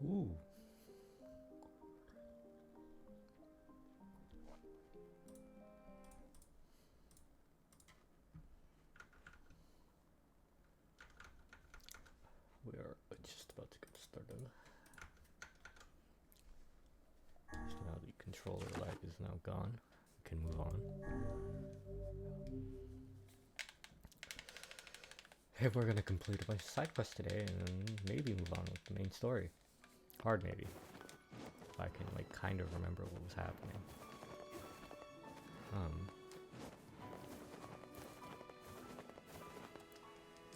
Ooh. We are just about to get started. So now the controller lag is now gone. We can move on. Hey, we're gonna complete a bunch of side quests today and maybe move on with the main story. Hard maybe. If I can like kind of remember what was happening.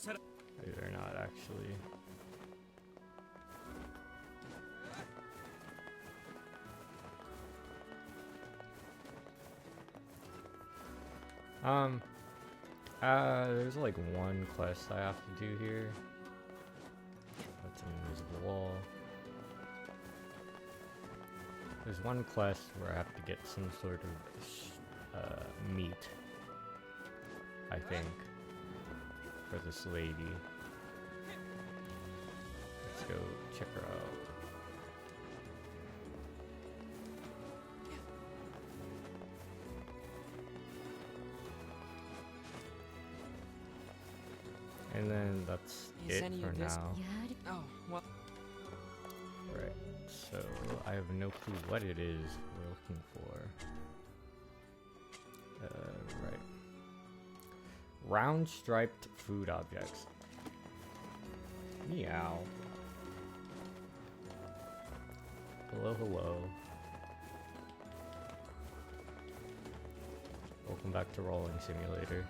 Maybe they're not actually. There's like one quest I have to do here. That's an invisible wall. There's one quest where I have to get some sort of meat, I think, for this lady. Let's go check her out. And then that's it for now. Oh, well. Right, so I have no clue what it is we're looking for. Right. Round striped food objects. Meow. Hello, hello. Welcome back to Rolling Simulator.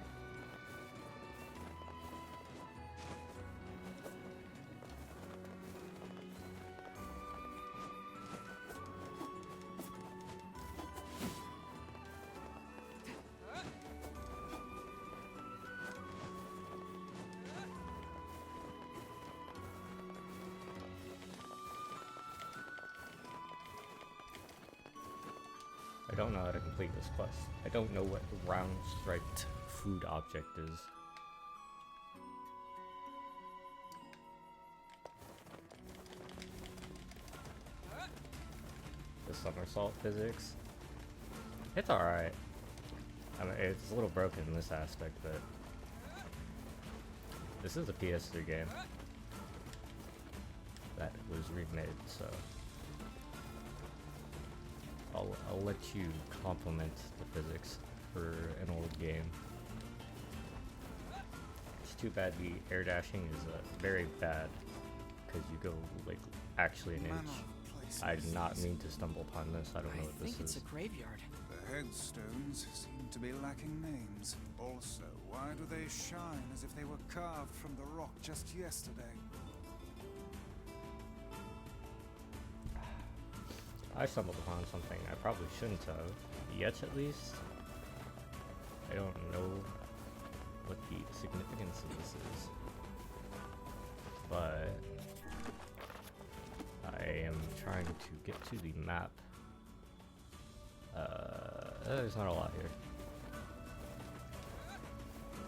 I don't know how to complete this quest. I don't know what the round striped food object is. The somersault physics. It's alright. I mean, it's a little broken in this aspect, but this is a PS3 game that was remade, so I'll let you compliment the physics for an old game. It's too bad the air dashing is very bad because you go like actually an inch. I did not mean to stumble upon this. I don't know what this is. I think it's a graveyard. The headstones seem to be lacking names. Also, why do they shine as if they were carved from the rock just yesterday? I stumbled upon something I probably shouldn't have, yet at least. I don't know what the significance of this is, but I am trying to get to the map. There's not a lot here.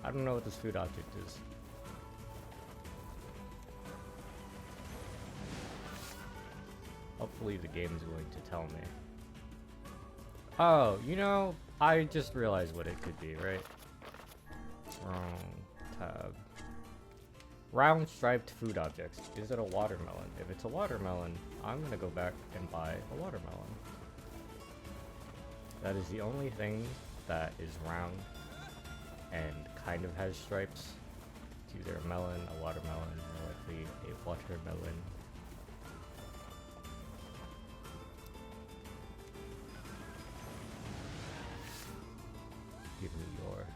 I don't know what this food object is. Hopefully the game is going to tell me. Oh, you know, I just realized what it could be, right? Wrong tab. Round striped food objects. Is it a watermelon? If it's a watermelon, I'm gonna go back and buy a watermelon. That is the only thing that is round and kind of has stripes. It's either a melon, a watermelon, or likely a watermelon. Give me your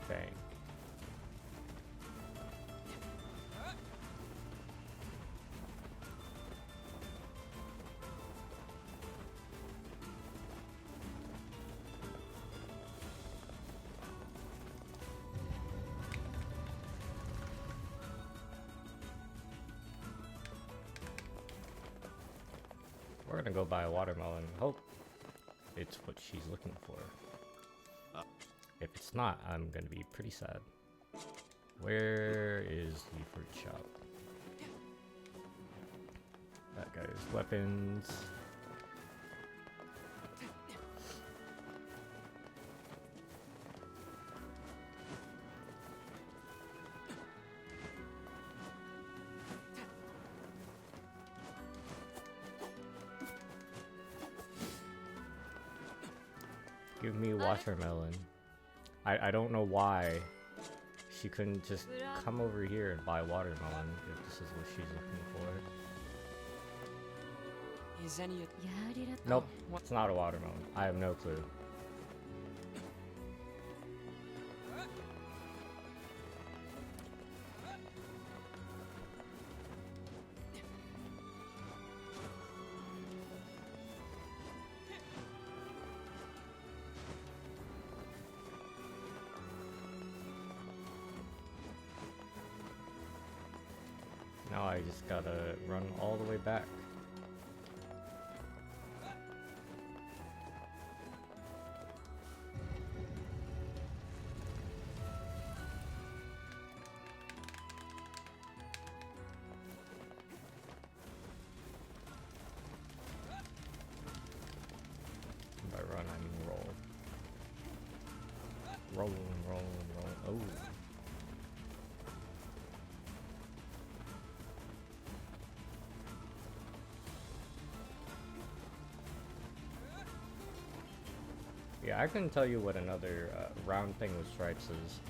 thing. We're gonna go buy a watermelon. Hope it's what she's looking for. If it's not, I'm gonna be pretty sad. Where is the fruit shop? that guy's weapons. Give me watermelon. I don't know why she couldn't just come over here and buy watermelon if this is what she's looking for. Is any? Nope, it's not a watermelon. I have no clue. Now I just gotta run all the way back. By run, I mean roll. Roll, roll, roll. Oh. Yeah, I couldn't tell you what another round thing with stripes is.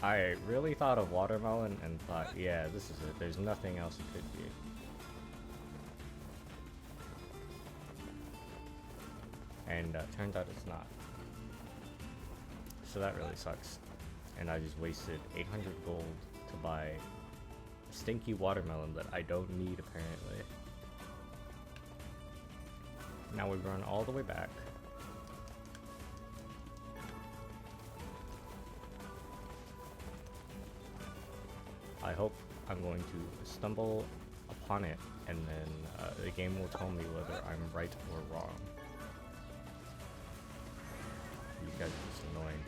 I really thought of watermelon and thought, yeah, this is it. There's nothing else it could be. And turns out it's not. So that really sucks. And I just wasted 800 gold to buy a stinky watermelon that I don't need apparently. Now we run all the way back. I hope I'm going to stumble upon it and then the game will tell me whether I'm right or wrong. These guys are just annoying.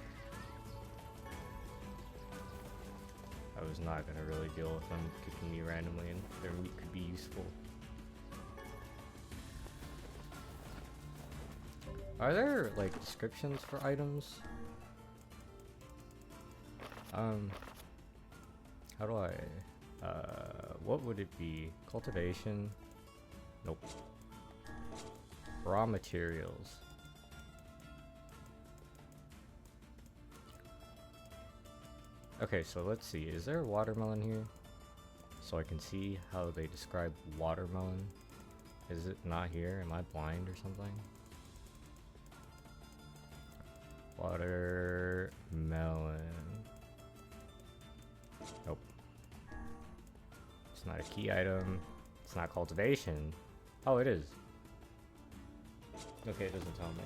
I was not gonna really deal with them kicking me randomly and their meat could be useful. Are there, like, descriptions for items? How do I, what would it be? Cultivation? Nope. Raw materials. Okay, so let's see, is there a watermelon here? So I can see how they describe watermelon. Is it not here? Am I blind or something? Watermelon. Nope. It's not a key item. It's not cultivation. Oh, it is. Okay, it doesn't tell me.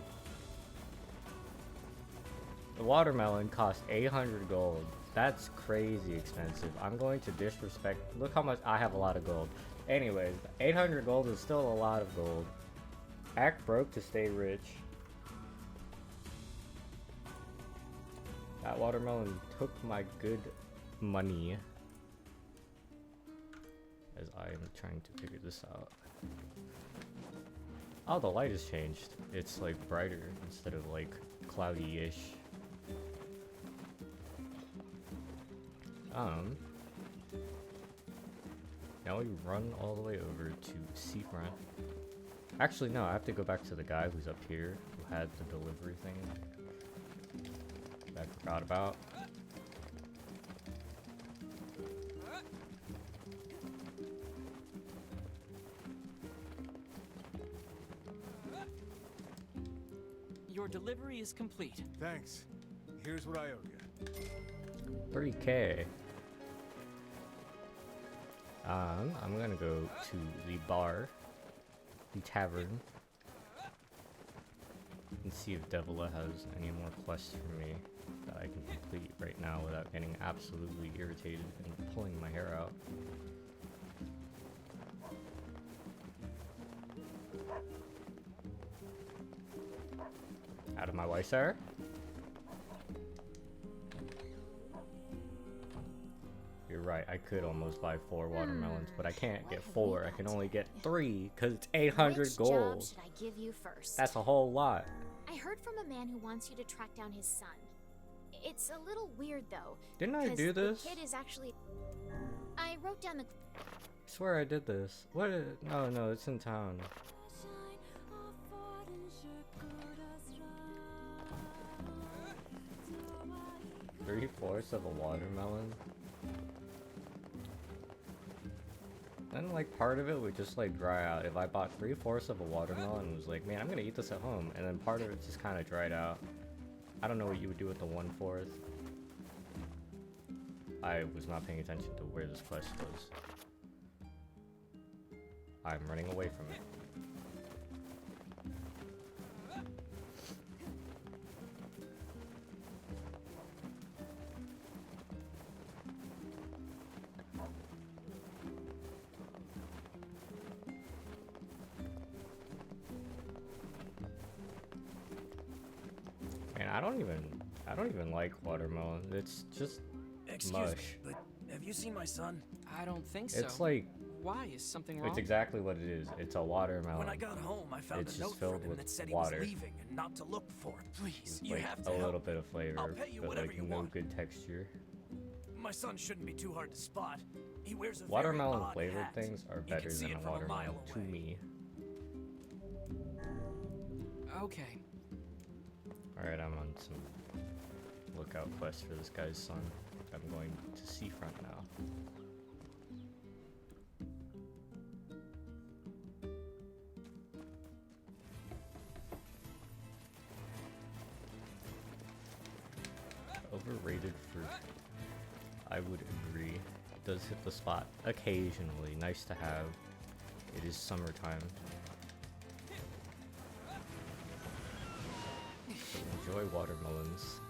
The watermelon costs 800 gold. That's crazy expensive. I'm going to disrespect. Look how much I have a lot of gold. Anyways, 800 gold is still a lot of gold. Act broke to stay rich. That watermelon took my good money. As I am trying to figure this out. Oh, the light has changed. It's like brighter instead of like cloudy-ish. Now we run all the way over to Seafront. Actually, no, I have to go back to the guy who's up here who had the delivery thing that I forgot about. Your delivery is complete. Thanks. Here's what I owe you. 3K. I'm gonna go to the bar, the tavern, and see if Devila has any more quests for me that I can complete right now without getting absolutely irritated and pulling my hair out. Out of my way, sir. You're right. I could almost buy 4 watermelons, but I can't get 4. I can only get 3 because it's 800 Which gold. job should I give you first? That's a whole lot. I heard from a man who wants you to track down his son. It's a little weird though. Didn't I 'cause do this? The kid is actually. I wrote down the. I swear I did this. What? No, no, it's in town. 3/4 of a watermelon. Then like part of it would just like dry out. If I bought 3/4 of a watermelon and was like, man, I'm gonna eat this at home, and then part of it just kind of dried out. I don't know what you would do with the 1/4. I was not paying attention to where this quest was. I'm running away from it. Man, I don't even like watermelon. It's just Excuse mush. me, but have you seen my son? I don't think so. It's like, Why? Is something wrong? it's exactly what it is. It's a watermelon. When I got home, I found It's a just note filled from him with that said water. he was leaving and not to look for him. Please, With, you like, have to a help. little bit of flavor, I'll pay you but whatever like you no want. good texture. My son shouldn't be too hard to spot. He wears a Watermelon very odd flavored hat. things are You better can see than it a from a watermelon mile to away. me. Okay. Alright, I'm on some lookout quest for this guy's son. I'm going to seafront now. Overrated fruit. I would agree. It does hit the spot occasionally. Nice to have. It is summertime. So enjoy watermelons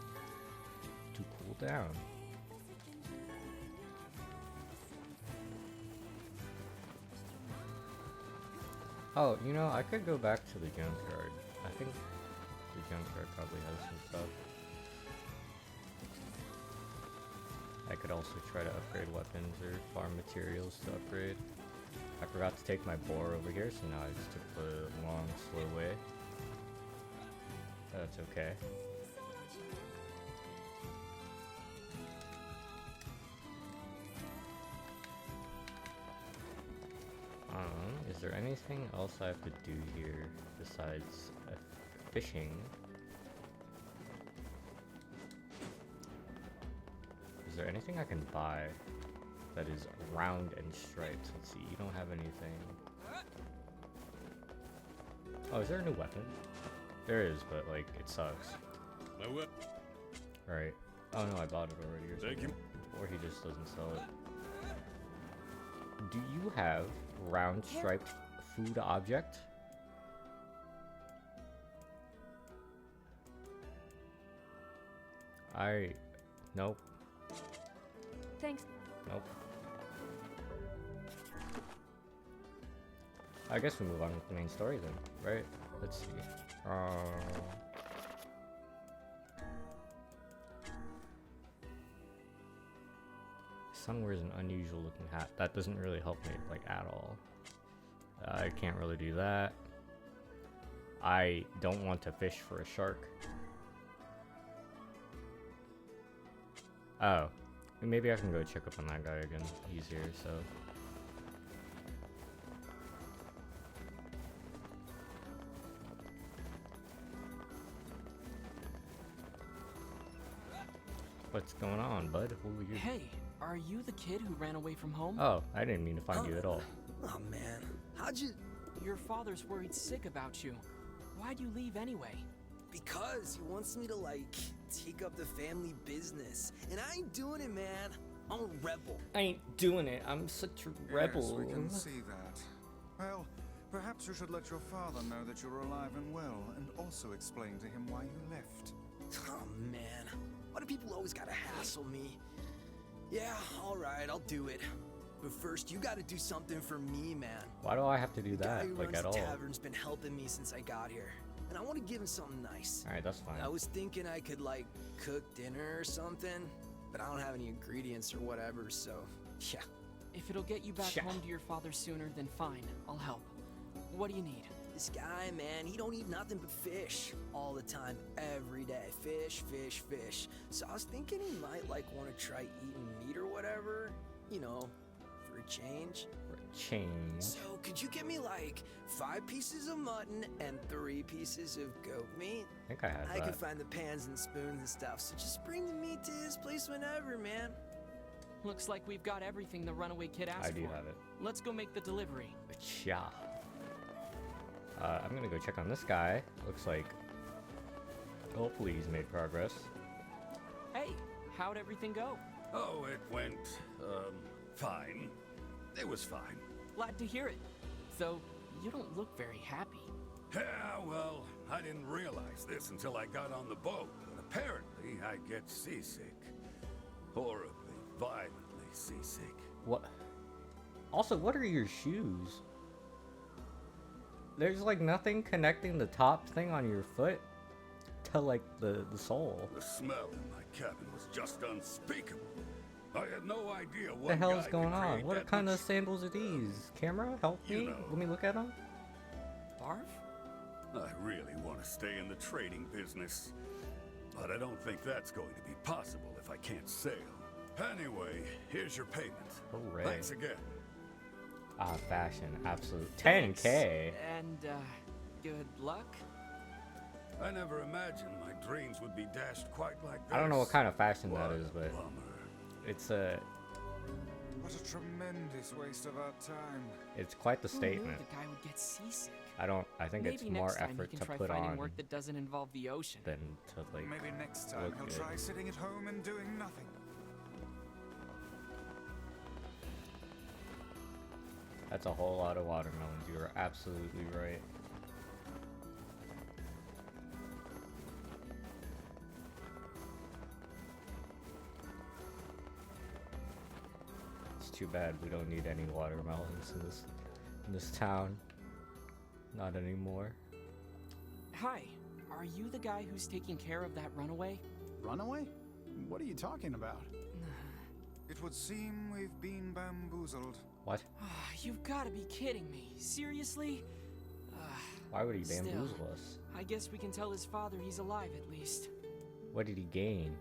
to cool down. Oh, you know, I could go back to the junkyard. I think the junkyard probably has some stuff. I could also try to upgrade weapons or farm materials to upgrade. I forgot to take my boar over here, so now I just took the long, slow way. That's okay. Is there anything else I have to do here besides fishing? Is there anything I can buy that is round and striped? Let's see, you don't have anything. Oh, is there a new weapon? There is, but like, it sucks. Alright. Oh no, I bought it already or something. Thank you. Or he just doesn't sell it. Do you have round striped food object? Nope. Thanks. Nope. I guess we move on with the main story then, right? Let's see. Son wears an unusual looking hat. That doesn't really help me, like, at all. I can't really do that. I don't want to fish for a shark. Oh. Maybe I can go check up on that guy again. He's here, so... What's going on, bud? Who are you? Hey, are you the kid who ran away from home? Oh, I didn't mean to find you at all. Oh man, how'd you? Your father's worried sick about you. Why'd you leave anyway? Because he wants me to, like, take up the family business. And I ain't doing it, man. I'm a rebel. I ain't doing it. I'm such a rebel. Yes, we can see that. Well, perhaps you should let your father know that you're alive and well, and also explain to him why you left. Oh, man. Why do people always gotta hassle me? Yeah, alright, I'll do it. But first, you gotta do something for me, man. Why do I have to do The guy that, who like, runs at the all? tavern's been helping me since I got here. And I want to give him something nice. Alright, that's fine. I was thinking I could, like, cook dinner or something, but I don't have any ingredients or whatever, so Yeah. If it'll get you back Sha. home to your father sooner, then fine. I'll help. What do you need? This guy, man, he don't eat nothing but fish all the time, every day. Fish, fish, fish. So I was thinking he might like want to try eating meat or whatever, you know, for a change. For a change. So could you get me like 5 pieces of mutton and 3 pieces of goat meat? I think I have I that. can find the pans and spoons and stuff, so just bring the meat to his place whenever, man. Looks like we've got everything the runaway kid asked I do for. have it. Let's go make the delivery. Cha. I'm gonna go check on this guy. Looks like hopefully he's made progress. Hey, how'd everything go? Oh, it went, fine. It was fine. Glad to hear it. Though, you don't look very happy. Yeah, well, I didn't realize this until I got on the boat, but apparently I get seasick. Horribly, violently seasick. What? Also, what are your shoes? There's like nothing connecting the top thing on your foot to like the sole. The smell in my cabin was just unspeakable. I had no idea what What the hell is guy going could on? create What that kind much- of sandals are these? Camera, help You me. know. Let me look at them. Barf? I really want to stay in the trading business, but I don't think that's going to be possible if I can't sail. Anyway, here's your payment. Hooray. Thanks again. Ah, fashion, absolute 10K. And, good luck? I never imagined my dreams would be dashed quite like this. I don't know what kind of fashion that What is, a but bummer. it's a What a tremendous waste of our time. it's quite the Who knew statement. the guy would get seasick? I think Maybe it's next more time effort he to can try put finding on work that doesn't involve the ocean. than to like Maybe next time look he'll good. try sitting at home and doing nothing. That's a whole lot of watermelons. You are absolutely right. It's too bad we don't need any watermelons in this town. Not anymore. Hi, are you the guy who's taking care of that runaway? Runaway? What are you talking about? It would seem we've been bamboozled. What? You've got to be kidding me. Seriously? Why would he Still. bamboozle us? I guess we can tell his father he's alive at least. What did he gain?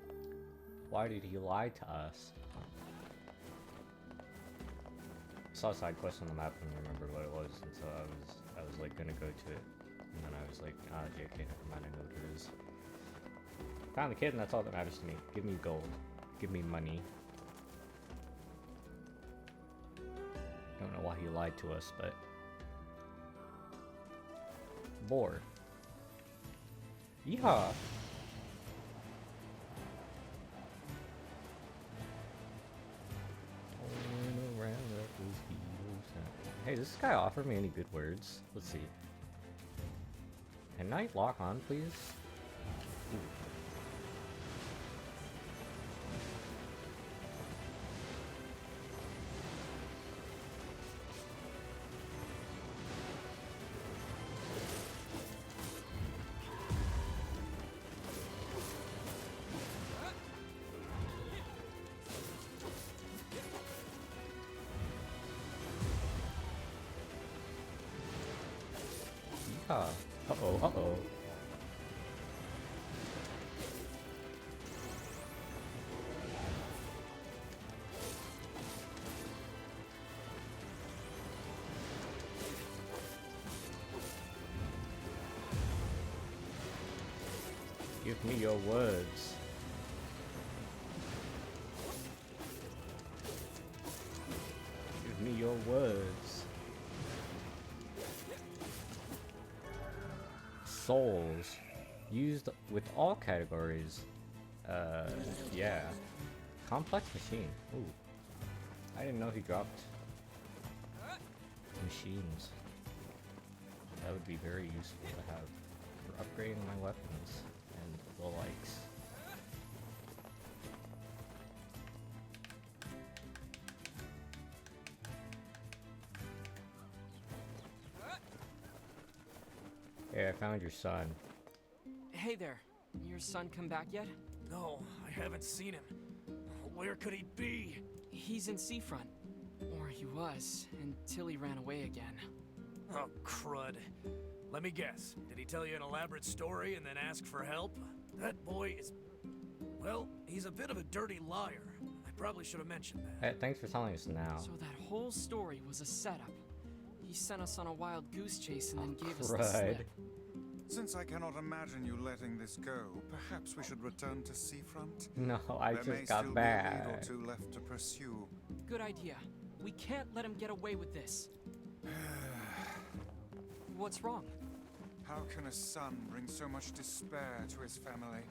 Why did he lie to us? I saw a side quest on the map and remembered what it was, and so I was like gonna go to it, and then I was like, ah, JK, never mind, I know what it is. Found the kid, and that's all that matters to me. Give me gold. Give me money. Don't know why he lied to us, but bored. Yeehaw! Hey, does this guy offer me any good words? Let's see. Can night lock on, please? Ooh. Uh-oh, uh-oh. Give me your words. Give me your words. Souls used with all categories. Yeah. Complex machine. Ooh. I didn't know he dropped machines. That would be very useful to have for upgrading my weapons and the likes. Hey, I found your son. Hey there. Your son come back yet? No, I haven't seen him. Where could he be? He's in Seafront. Or he was, until he ran away again. Oh, crud. Let me guess. Did he tell you an elaborate story and then ask for help? That boy is... Well, he's a bit of a dirty liar. I probably should have mentioned that. Hey, thanks for telling us now. So that whole story was a setup. He sent us on a wild goose chase and then gave us the crud. slip. Since I cannot imagine you letting this go, perhaps we should return to Seafront? No, I There may just got still be a lead or back. two left to pursue. Good idea. We can't let him get away with this. What's wrong? How can a son bring so much despair to his family?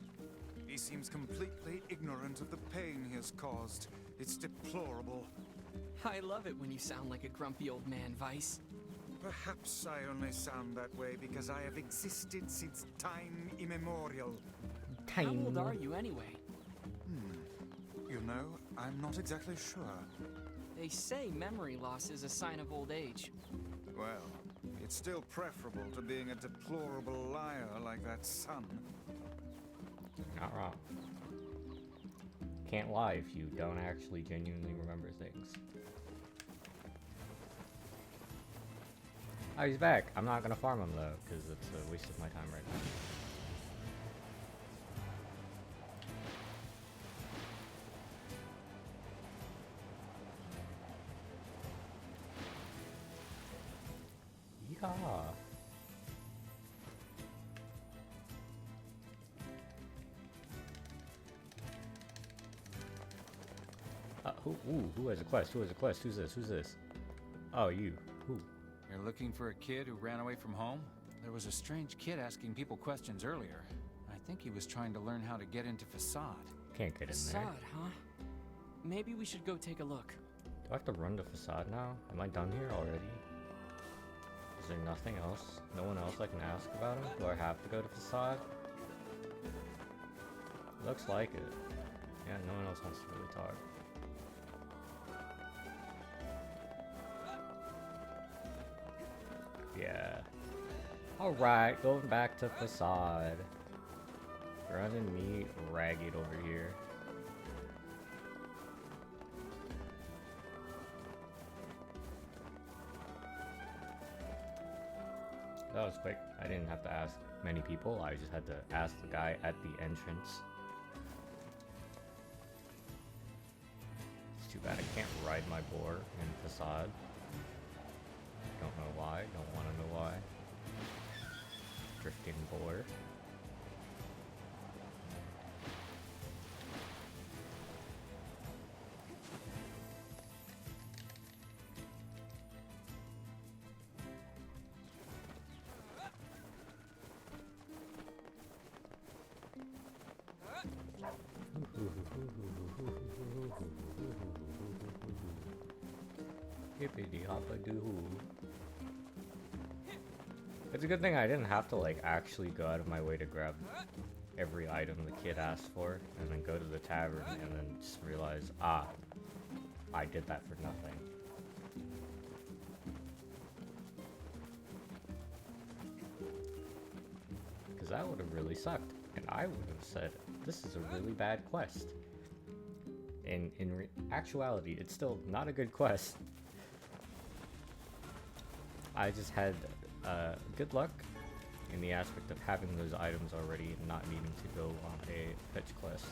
He seems completely ignorant of the pain he has caused. It's deplorable. I love it when you sound like a grumpy old man, Vice. Perhaps I only sound that way because I have existed since time immemorial. How old are you anyway? You know, I'm not exactly sure. They say memory loss is a sign of old age. Well, it's still preferable to being a deplorable liar like that son. Not wrong. Can't lie if you don't actually genuinely remember things. Oh, he's back. I'm not gonna farm him though, because it's a waste of my time right now. Yeehaw. Who has a quest? Who has a quest? Who's this? Who's this? Oh, you. Who? You're looking for a kid who ran away from home? There was a strange kid asking people questions earlier. I think he was trying to learn how to get into Facade. Can't get in there. Facade, huh? Maybe we should go take a look. Do I have to run to Facade now? Am I done here already? Is there nothing else? No one else I can ask about him? Do I have to go to Facade? Looks like it. Yeah, no one else wants to really talk. Yeah. Alright, going back to Facade. Running me ragged over here. That was quick. I didn't have to ask many people. I just had to ask the guy at the entrance. It's too bad I can't ride my boar in Facade. Don't know why. Don't want to know why. Drifting boar. Hippity hoppa doo. It's a good thing I didn't have to like actually go out of my way to grab every item the kid asked for and then go to the tavern and then just realize, ah, I did that for nothing. Because that would have really sucked. And I would have said, this is a really bad quest. In actuality, it's still not a good quest. I just had good luck in the aspect of having those items already and not needing to go on a fetch quest.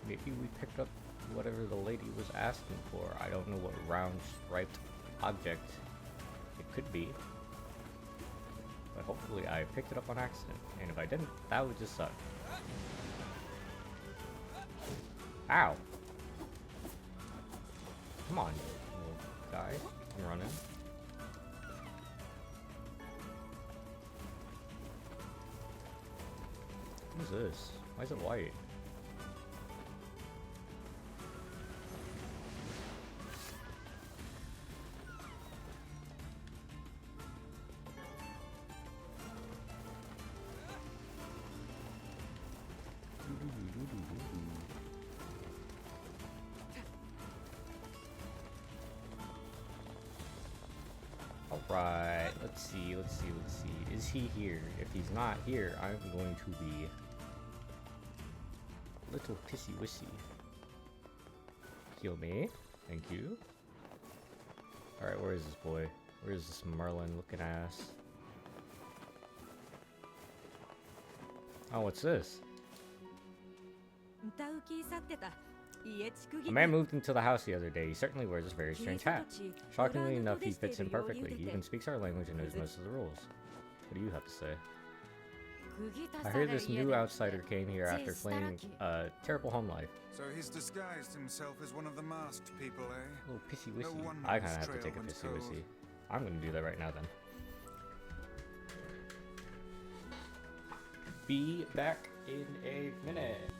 Maybe we picked up whatever the lady was asking for. I don't know what round striped object it could be. But hopefully I picked it up on accident. And if I didn't, that would just suck. Ow! Come on, little guy. I'm running. What is this? Why is it white? Alright, let's see. Is he here? If he's not here, I'm going to be a little pissy-wissy. Heal me. Thank you. Alright, where is this boy? Where is this Merlin-looking ass? Oh, what's this? A man moved into the house the other day. He certainly wears a very strange hat. Shockingly enough, he fits in perfectly. He even speaks our language and knows most of the rules. What do you have to say? I heard this new outsider came here after fleeing a terrible home life. So he's disguised himself as one of the masked people, eh? A little pissy-wissy. No wonder I kind of his have to trail take a went pissy-wissy. cold. I'm going to do that right now then. Be back in a minute.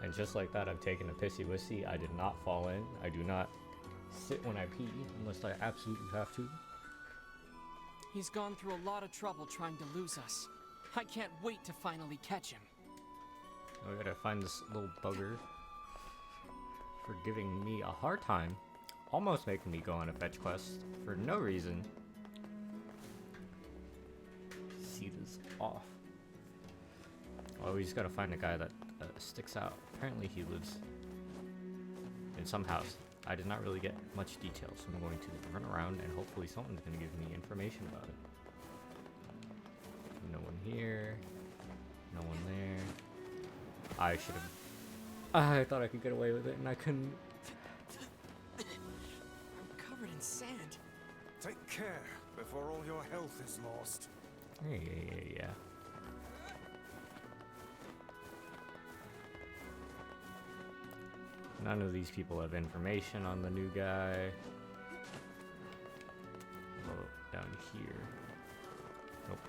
And just like that, I've taken a pissy-wissy. I did not fall in. I do not sit when I pee unless I absolutely have to. He's gone through a lot of trouble trying to lose us. I can't wait to finally catch him. I gotta find this little bugger for giving me a hard time. Almost making me go on a fetch quest for no reason. See this off. Oh, we just gotta find a guy that sticks out. Apparently he lives in some house. I did not really get much detail, so I'm going to run around and hopefully someone's going to give me information about it. No one here. No one there. I should have... I thought I could get away with it and I couldn't. I'm covered in sand. Take care before all your health is lost. Yeah. None of these people have information on the new guy. Oh, down here. Nope.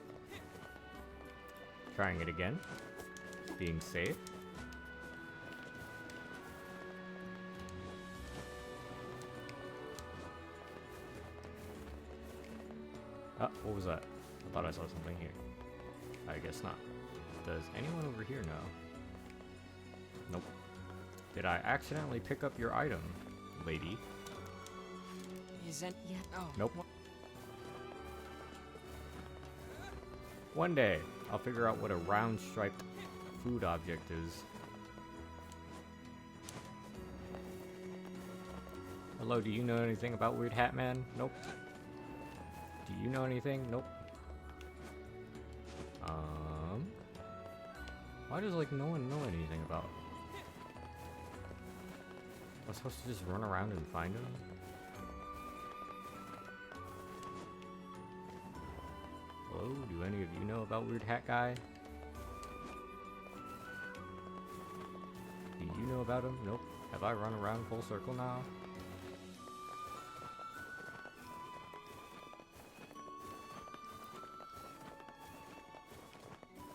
Trying it again. Being safe. Ah, what was that? I thought I saw something here. I guess not. Does anyone over here know? Nope. Did I accidentally pick up your item, lady? Isn't... Oh. Nope. One day, I'll figure out what a round striped food object is. Hello, do you know anything about Weird Hat Man? Nope. Do you know anything? Nope. Why does, like, no one know anything about... I was supposed to just run around and find him? Hello? Do any of you know about Weird Hat Guy? Do you know about him? Nope. Have I run around full circle now?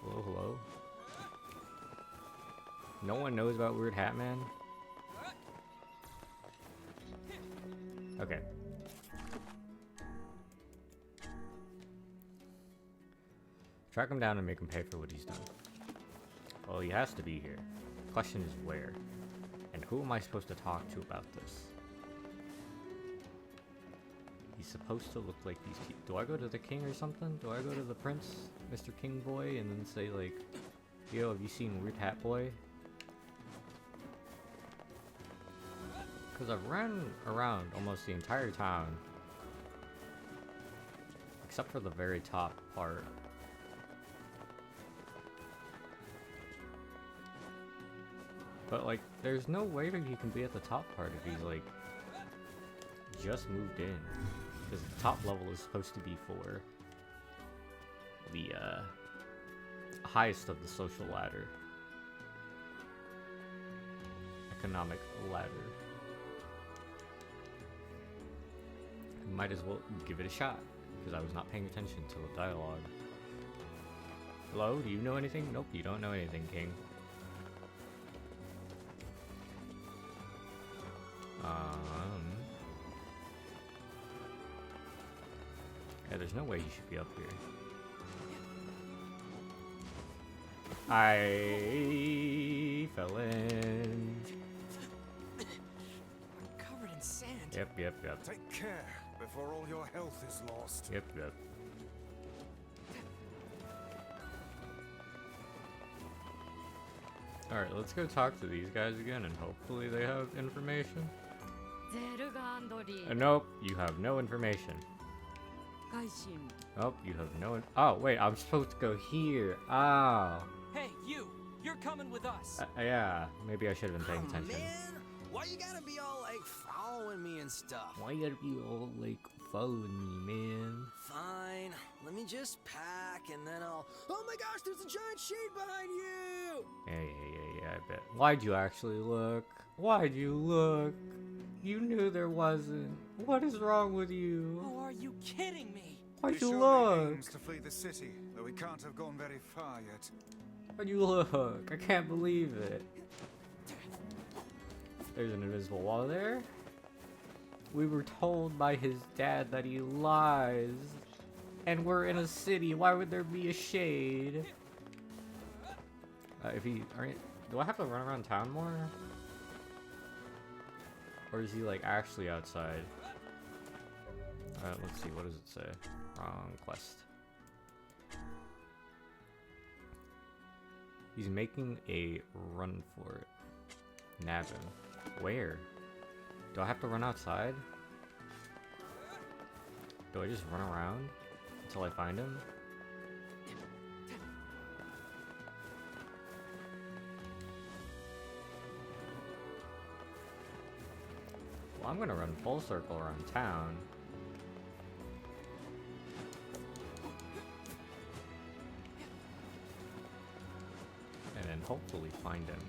Hello? No one knows about Weird Hat Man? Okay. Track him down and make him pay for what he's done. Well, he has to be here. Question is where. And who am I supposed to talk to about this? He's supposed to look like these people. Do I go to the king or something? Do I go to the prince, Mr. King Boy, and then say like, yo, have you seen Weird Hat Boy? Because I've ran around almost the entire town. Except for the very top part. But like, there's no way that he can be at the top part if he's like, just moved in. Because the top level is supposed to be for the highest of the social ladder. Economic ladder. Might as well give it a shot, because I was not paying attention to the dialogue. Hello, do you know anything? Nope, you don't know anything, King. Yeah, there's no way he should be up here. I fell in. I'm covered in sand. Yep. Take care before all your health is lost. Yep. Alright, let's go talk to these guys again and hopefully they have information. Nope, you have no information. Nope, you have no oh, wait, I'm supposed to go here. Oh. Hey, you're coming with us. Yeah, maybe I should have been paying attention. Man, why you gotta be all like following me and stuff? Why you gotta be all like following me, man? Fine, let me just pack and then I'll. Oh my gosh, there's a giant shade behind you! Yeah, I bet. Why'd you actually look? Why'd you look? You knew there wasn't. What is wrong with you? Oh, are you kidding me? Why'd you He look? aims to flee the city, though he can't have gone very far yet. Why'd you look? I can't believe it. There's an invisible wall there. We were told by his dad that he lies. And we're in a city. Why would there be a shade? Do I have to run around town more? Or is he like actually outside? Alright, let's see. What does it say? Wrong quest. He's making a run for it. Navin. Where? Do I have to run outside? Do I just run around until I find him? Well, I'm gonna run full circle around town. And then hopefully find him.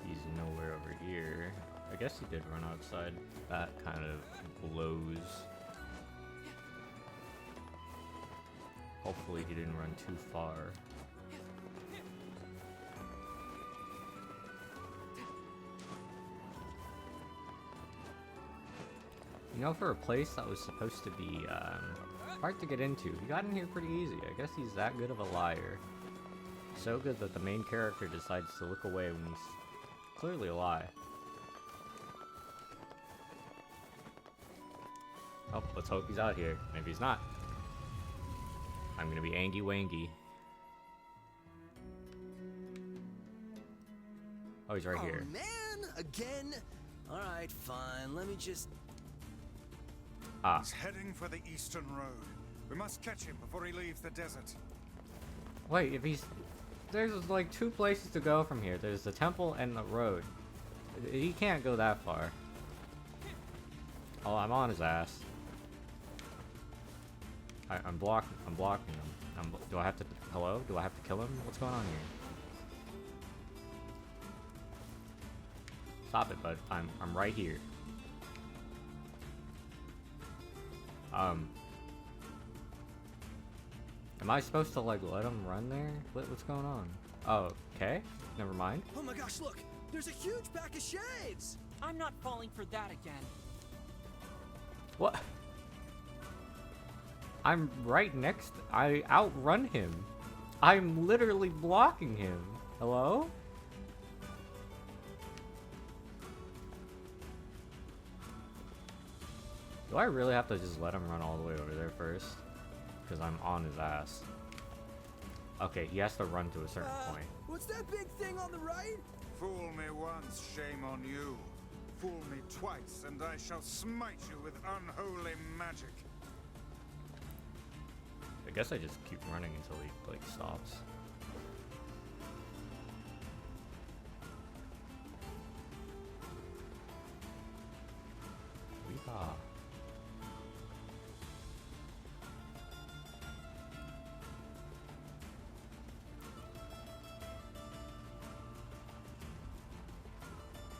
He's nowhere over here. I guess he did run outside. That kind of blows. Hopefully he didn't run too far. You know, for a place that was supposed to be hard to get into, he got in here pretty easy. I guess he's that good of a liar. So good that the main character decides to look away when he's clearly a lie. Oh, let's hope he's out here. Maybe he's not. I'm gonna be angy wangy. Oh, he's right here. Oh man, again? Alright, fine, let me just... Ah. He's heading for the eastern road. We must catch him before he leaves the desert. Wait, if he's... There's like two places to go from here. There's the temple and the road. He can't go that far. Oh, I'm on his ass. I'm blocking him. Do I have to... Hello? Do I have to kill him? What's going on here? Stop it, bud. I'm right here. Am I supposed to like let him run there? What's going on? Oh, Okay, never mind. Oh my gosh, look! There's a huge pack of shades! I'm not falling for that again. What? I'm right next. I outrun him. I'm literally blocking him. Hello? Do I really have to just let him run all the way over there first? Because I'm on his ass. Okay, he has to run to a certain point. What's that big thing on the right? Fool me once, shame on you. Fool me twice, and I shall smite you with unholy magic. I guess I just keep running until he, like, stops. Weehaw.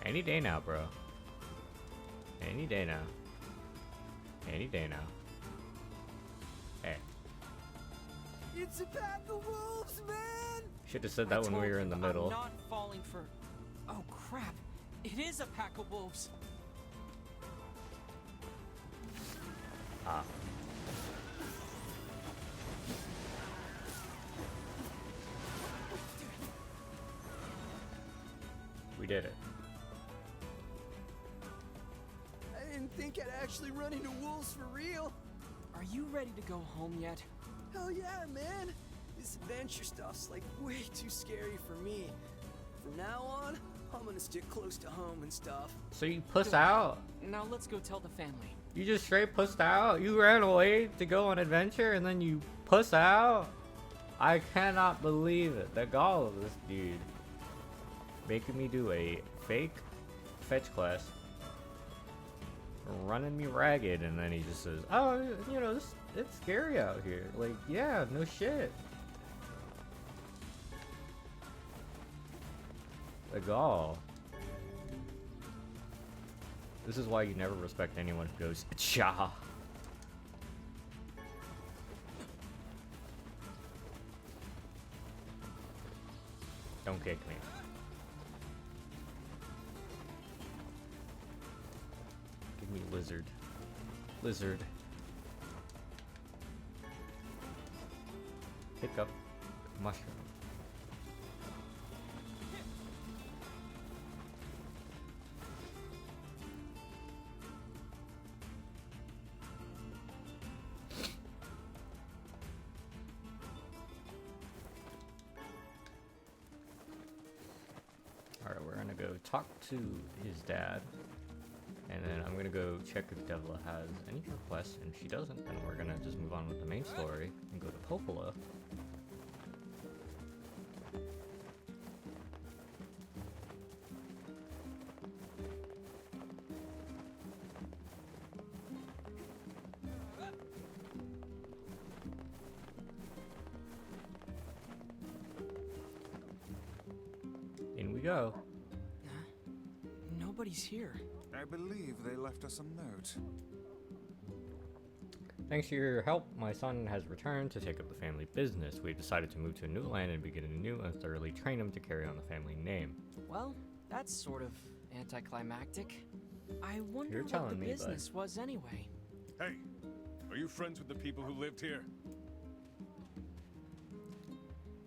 Any day now, bro. Any day now. Any day now. Hey. It's a pack of wolves, man! Should have said that when I we told were in the you middle. I'm not falling for... Oh crap! It is a pack of wolves. Ah. We did it. I didn't think I'd actually run into wolves for real. Are you ready to go home yet? Hell yeah, man! This adventure stuff's like way too scary for me. From now on, I'm gonna stick close to home and stuff. So you puss out? Now let's go tell the family. You just straight pussed out? You ran away to go on adventure and then you puss out? I cannot believe it. The gall of this dude. Making me do a fake fetch quest. Running me ragged, and then he just says, oh, you know, it's scary out here. Like, yeah, no shit. The gall. This is why you never respect anyone who goes, cha. Don't kick me. Give me lizard. Lizard. Hiccup. Mushroom. Alright, we're gonna go talk to his dad. And then I'm gonna go check if Devla has any requests, and if she doesn't, then we're gonna just move on with the main story and go to Popola. In we go. Nobody's here. I believe they left us a note. Thanks to your help, my son has returned to take up the family business. We've decided to move to a new land and begin anew and thoroughly train him to carry on the family name. Well, that's sort of anticlimactic. I wonder You're what telling the me, bud. business was anyway. Hey, are you friends with the people who lived here?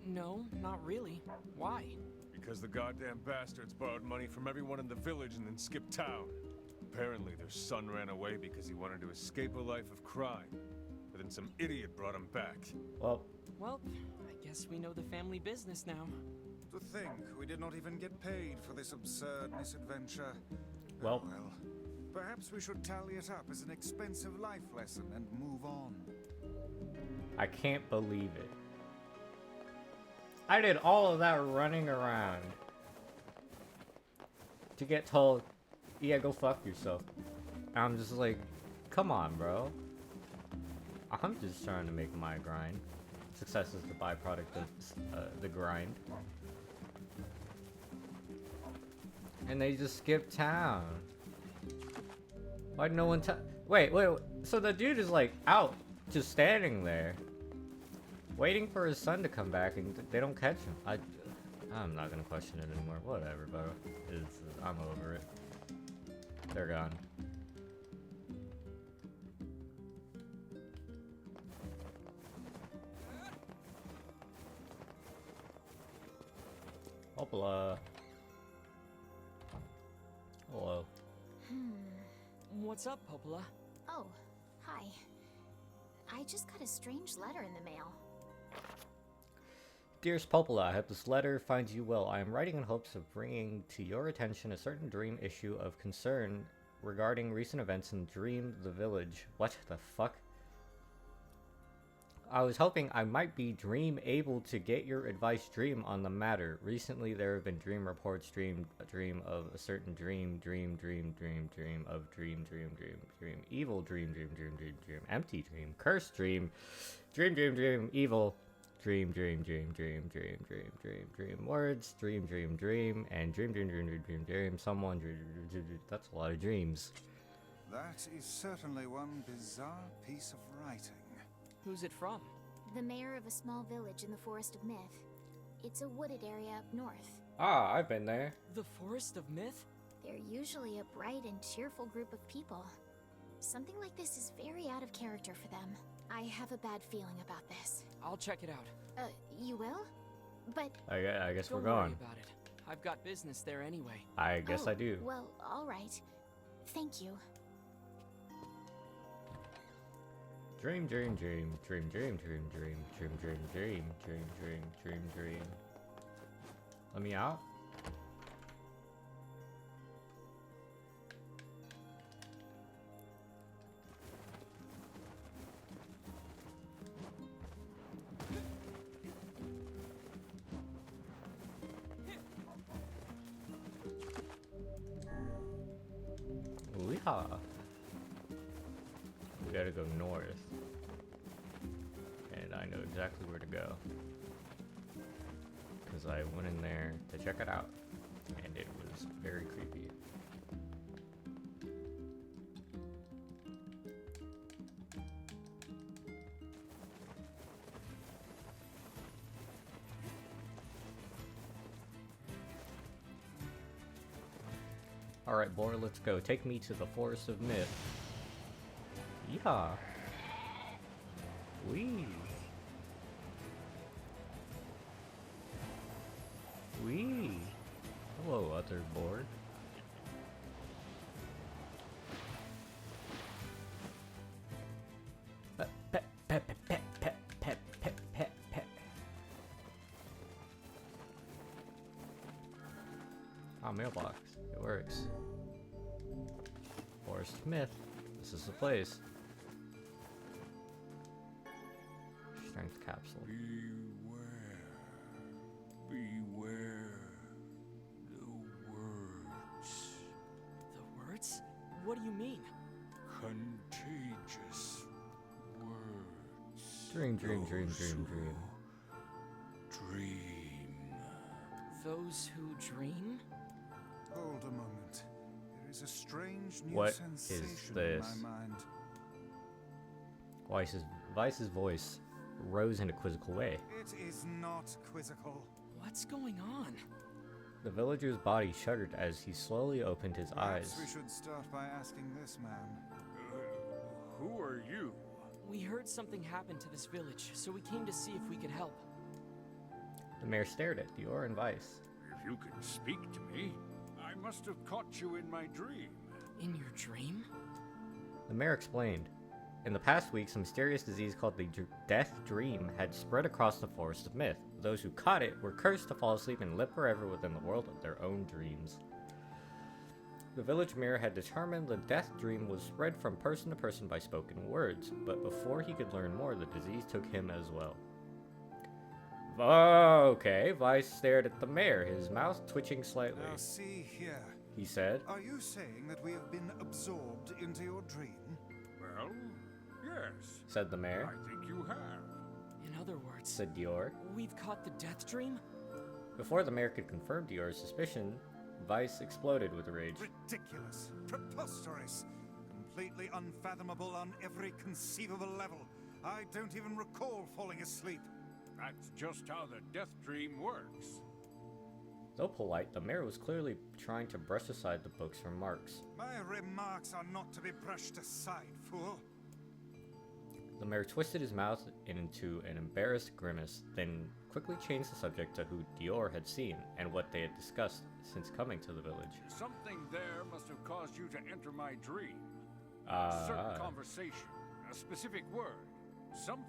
No, not really. Why? Because the goddamn bastards borrowed money from everyone in the village and then skipped town. Apparently their son ran away because he wanted to escape a life of crime. But then some idiot brought him back. Well, I guess we know the family business now. To think we did not even get paid for this absurd misadventure. Well. Oh, well. Perhaps we should tally it up as an expensive life lesson and move on. I can't believe it. I did all of that running around to get told, yeah, go fuck yourself. And I'm just like, come on, bro. I'm just trying to make my grind. Success is the byproduct of the grind. And they just skipped town. Why'd no one wait, so the dude is like out, just standing there, waiting for his son to come back, and they don't catch him. I'm not gonna question it anymore. Whatever, bro. I'm over it. They're gone. Hoppla. Hello. What's up, Popola? Oh, hi. I just got a strange letter in the mail. Dearest Popola, I hope this letter finds you well. I am writing in hopes of bringing to your attention a certain dream issue of concern regarding recent events in Dream the Village. What the fuck? I was hoping I might be able to get your advice dream on the matter. Recently there have been dream reports, dream of a certain dream, of dream, evil dream, empty dream, cursed dream, evil, dream, words, dream, and dream, someone, that's a lot of dreams. That is certainly one bizarre piece of writing. Who's it from? The mayor of a small village in the Forest of Myth. It's a wooded area up north. Ah, I've been there. The Forest of Myth? They're usually a bright and cheerful group of people. Something like this is very out of character for them. I have a bad feeling about this. I'll check it out. You will? But... I guess we're Don't going. worry about it. I've got business there anyway. I guess I do. Well, alright. Thank you. Dream. Let me out. Weehaw. We gotta go north. And I know exactly where to go. Because I went in there to check it out. And it was very creepy. Alright, boy, let's go. Take me to the Forest of Myth. Yeehaw. Wee. Wee. Hello, other board. Ah, mailbox. It works. Forest Myth. This is the place. Strength capsule. Beware the words. The words? What do you mean? Contagious words. Dream. Those who dream? Hold a moment. There is a strange new What is sensation this? in my mind. Vice's voice rose in a quizzical way. It is not quizzical. What's going on? The villager's body shuddered as he slowly opened his eyes. Perhaps we should start by asking this man. Who are you? We heard something happened to this village, so we came to see if we could help. The mayor stared at Dior and Vice. If you can speak to me, I must have caught you in my dream. In your dream? The mayor explained. In the past weeks, a mysterious disease called the Death Dream had spread across the Forest of Myth. Those who caught it were cursed to fall asleep and live forever within the world of their own dreams. The village mayor had determined the Death Dream was spread from person to person by spoken words, but before he could learn more, the disease took him as well. Okay, Vice stared at the mayor, his mouth twitching slightly. Now see here. He said, Are you saying that we have been absorbed into your dream? Well, yes. said the mayor. I think you have. In other words, Said Dior. we've caught the death dream? Before the mayor could confirm Dior's suspicion, Vice exploded with rage. Ridiculous. Preposterous. Completely unfathomable on every conceivable level. I don't even recall falling asleep. That's just how the death dream works. Though polite, the mayor was clearly trying to brush aside the book's remarks. My remarks are not to be brushed aside, fool. The mayor twisted his mouth into an embarrassed grimace, then quickly changed the subject to who Dior had seen and what they had discussed since coming to the village. Something there must have caused you to enter my dream. A certain conversation, a specific word, something.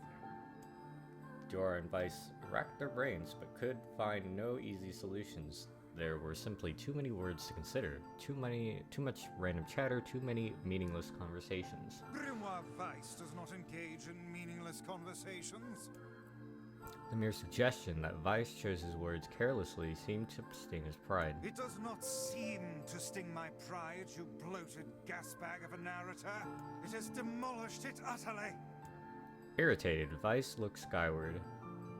Dior and Vice racked their brains, but could find no easy solutions. There were simply too many words to consider, too much random chatter, too many meaningless conversations. Grimoire Vice does not engage in meaningless conversations. The mere suggestion that Vice chose his words carelessly seemed to sting his pride. It does not seem to sting my pride, you bloated gasbag of a narrator. It has demolished it utterly. Irritated, Vice looked skyward,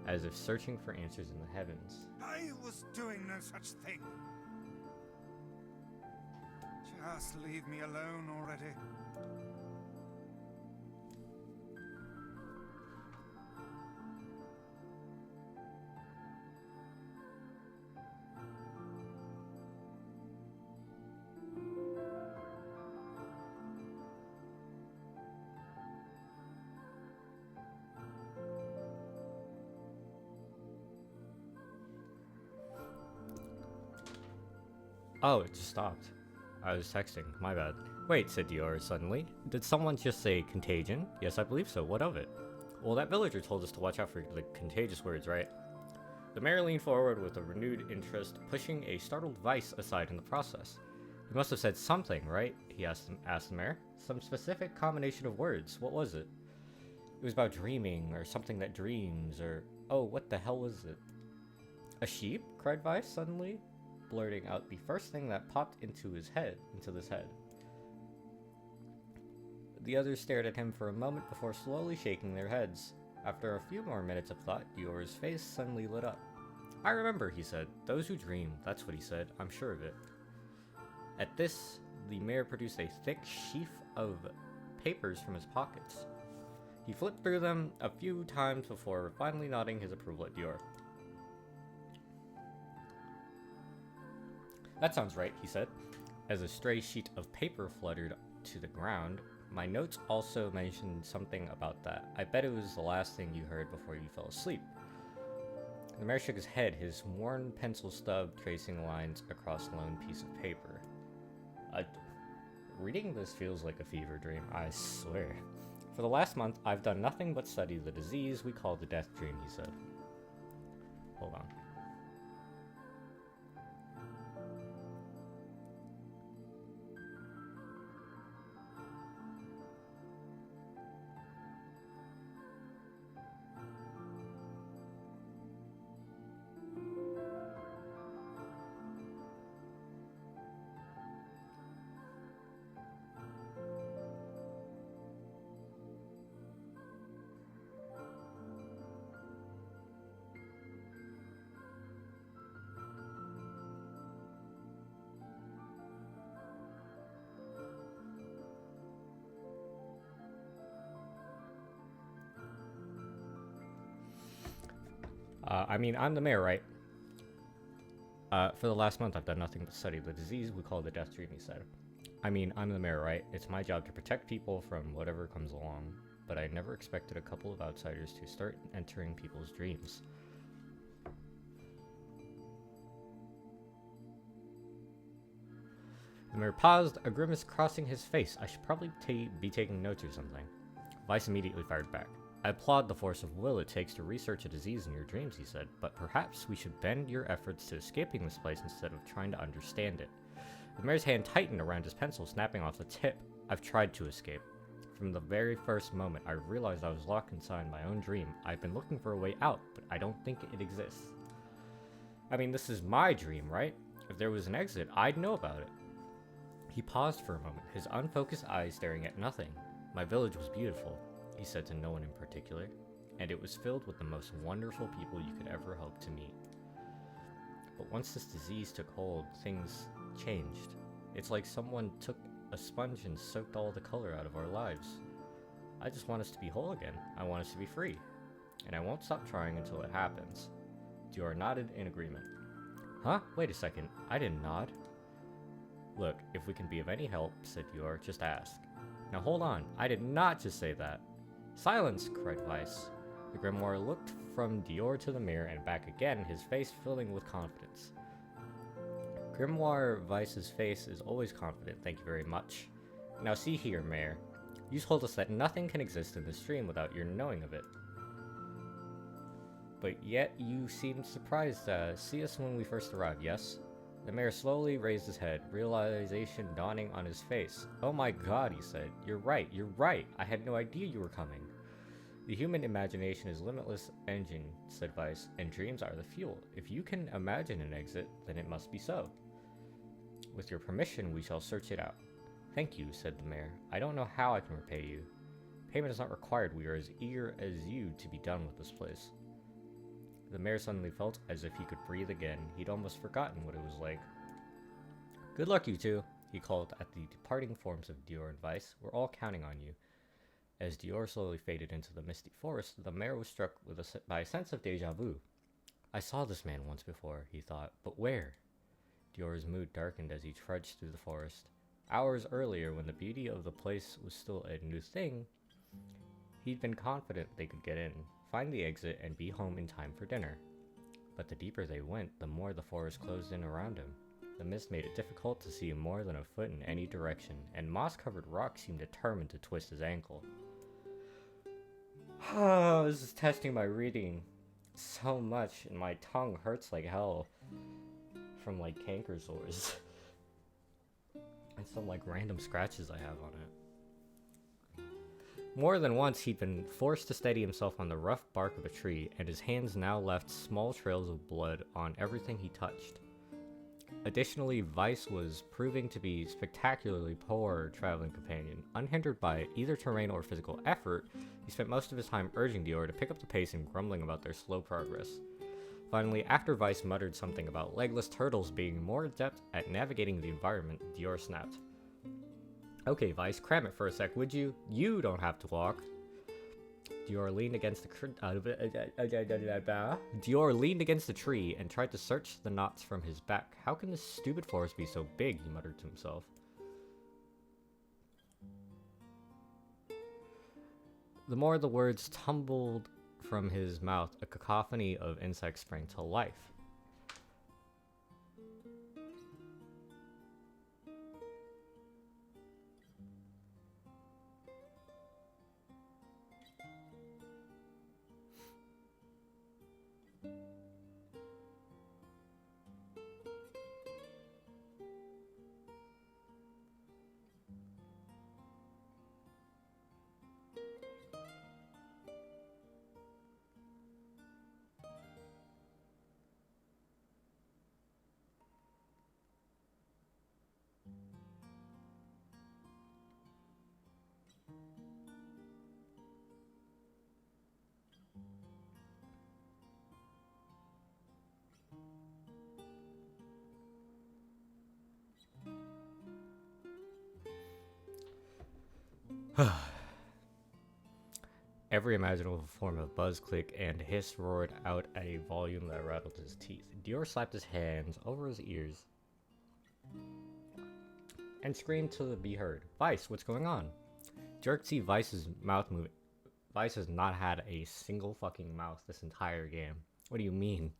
as if searching for answers in the heavens. I was doing no such thing. Just leave me alone already. Oh, it just stopped. I was texting. My bad. Wait, said Dior suddenly. Did someone just say contagion? Yes, I believe so. What of it? Well, that villager told us to watch out for the contagious words, right? The mayor leaned forward with a renewed interest, pushing a startled Vice aside in the process. He must have said something, right? He asked the mayor. Some specific combination of words. What was it? It was about dreaming, or something that dreams, or... Oh, what the hell was it? A sheep? Cried Vice suddenly, blurting out the first thing that popped into this head. The others stared at him for a moment before slowly shaking their heads. After a few more minutes of thought, Dior's face suddenly lit up. I remember, he said. Those who dream, that's what he said. I'm sure of it. At this, the mayor produced a thick sheaf of papers from his pockets. He flipped through them a few times before finally nodding his approval at Dior. That sounds right, he said, as a stray sheet of paper fluttered to the ground. My notes also mentioned something about that. I bet it was the last thing you heard before you fell asleep. The mayor shook his head, his worn pencil stub tracing lines across a lone piece of paper. Reading this feels like a fever dream, I swear. For the last month, I've done nothing but study the disease we call the death dream, he said. Hold on. I'm the mayor, right? For the last month, I've done nothing but study the disease we call the death dream, he said. I'm the mayor, right? It's my job to protect people from whatever comes along, but I never expected a couple of outsiders to start entering people's dreams. The mayor paused, a grimace crossing his face. I should probably be taking notes or something. Vice immediately fired back. I applaud the force of will it takes to research a disease in your dreams, he said, but perhaps we should bend your efforts to escaping this place instead of trying to understand it. The mayor's hand tightened around his pencil, snapping off the tip. I've tried to escape. From the very first moment, I realized I was locked inside my own dream. I've been looking for a way out, but I don't think it exists. This is my dream, right? If there was an exit, I'd know about it. He paused for a moment, his unfocused eyes staring at nothing. My village was beautiful, he said to no one in particular, and it was filled with the most wonderful people you could ever hope to meet. But once this disease took hold, things changed. It's like someone took a sponge and soaked all the color out of our lives. I just want us to be whole again. I want us to be free. And I won't stop trying until it happens. Dior nodded in agreement. Huh? Wait a second. I didn't nod. Look, if we can be of any help, said Dior, just ask. Now hold on. I did not just say that. Silence, cried Weiss. The grimoire looked from Dior to the mirror and back again, his face filling with confidence. Grimoire Weiss's face is always confident, thank you very much. Now see here, Mayor. You told us that nothing can exist in this dream without your knowing of it. But yet you seemed surprised to see us when we first arrived, yes? The mayor slowly raised his head, realization dawning on his face. Oh my god, he said. You're right. I had no idea you were coming. The human imagination is a limitless engine, said Weiss, and dreams are the fuel. If you can imagine an exit, then it must be so. With your permission, we shall search it out. Thank you, said the mayor. I don't know how I can repay you. Payment is not required. We are as eager as you to be done with this place. The mayor suddenly felt as if he could breathe again. He'd almost forgotten what it was like. Good luck, you two, he called at the departing forms of Dior and Weiss. We're all counting on you. As Dior slowly faded into the misty forest, the mayor was struck with by a sense of deja vu. I saw this man once before, he thought, but where? Dior's mood darkened as he trudged through the forest. Hours earlier, when the beauty of the place was still a new thing, he'd been confident they could get in, find the exit, and be home in time for dinner. But the deeper they went, the more the forest closed in around him. The mist made it difficult to see more than a foot in any direction, and moss-covered rocks seemed determined to twist his ankle. This is testing my reading so much, and my tongue hurts like hell from like canker sores and some like random scratches I have on it. More than once he'd been forced to steady himself on the rough bark of a tree, and his hands now left small trails of blood on everything he touched. Additionally, Weiss was proving to be spectacularly poor traveling companion. Unhindered by either terrain or physical effort, he spent most of his time urging Dior to pick up the pace and grumbling about their slow progress. Finally, after Weiss muttered something about legless turtles being more adept at navigating the environment, Dior snapped. Okay, Weiss, cram it for a sec, would you? You don't have to walk. Dior leaned against the tree and tried to search the knots from his back. How can this stupid forest be so big? He muttered to himself. The more the words tumbled from his mouth, a cacophony of insects sprang to life. Every imaginable form of buzz, click, and hiss roared out at a volume that rattled his teeth. Dior slapped his hands over his ears and screamed to be heard. Weiss, what's going on? Jerk see Weiss's mouth moving. Weiss has not had a single fucking mouth this entire game. What do you mean?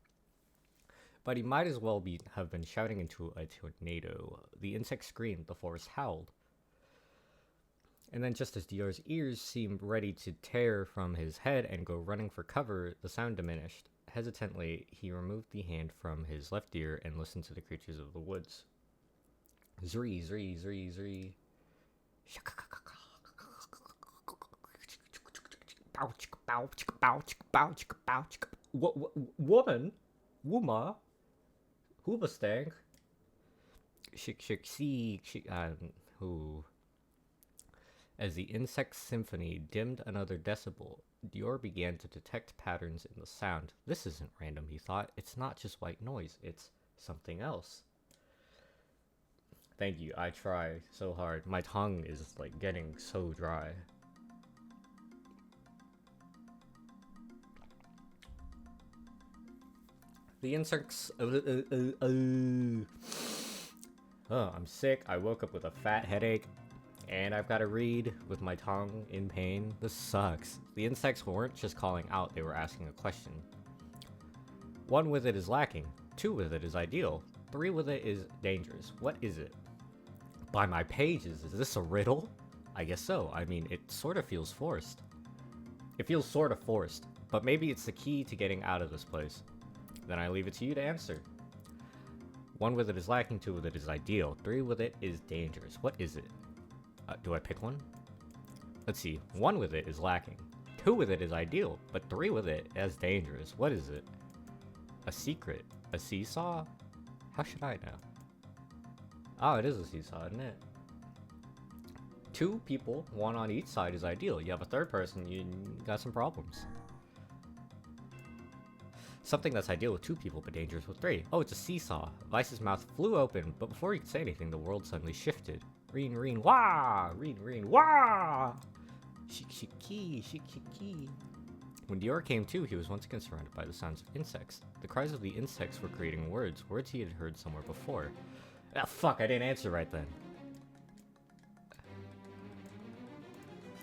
But he might as well have been shouting into a tornado. The insect screamed, the forest howled. And then just as Dior's ears seemed ready to tear from his head and go running for cover, the sound diminished. Hesitantly, he removed the hand from his left ear and listened to the creatures of the woods. Zri, zri, zri, zri. Woman? Wuma? Hoobastank? Who? As the insect symphony dimmed another decibel, Dior began to detect patterns in the sound. This isn't random, he thought. It's not just white noise. It's something else. Thank you. I try so hard. My tongue is like getting so dry. The insects. Oh, I'm sick. I woke up with a fat headache, and I've got to read with my tongue in pain. This sucks. The insects weren't just calling out, they were asking a question. 1 with it is lacking. 2 with it is ideal. 3 with it is dangerous. What is it? By my pages, is this a riddle? I guess so. I mean, it sort of feels forced. It feels sort of forced, but maybe it's the key to getting out of this place. Then I leave it to you to answer. 1 with it is lacking, 2 with it is ideal, 3 with it is dangerous. What is it? Do I pick one? Let's see. 1 with it is lacking, 2 with it is ideal, but 3 with it is dangerous. What is it? A secret? A seesaw? How should I know? Oh, it is a seesaw, isn't it? 2 people, 1 on each side is ideal. You have a third person, you got some problems. Something that's ideal with 2 people, but dangerous with 3. Oh, it's a seesaw. Vice's mouth flew open, but before he could say anything, the world suddenly shifted. Reen, reen, wah! Reen, reen, wah! Shik, shiki, shik, shiki. When Dior came to, he was once again surrounded by the sounds of insects. The cries of the insects were creating words he had heard somewhere before. Ah, fuck, I didn't answer right then.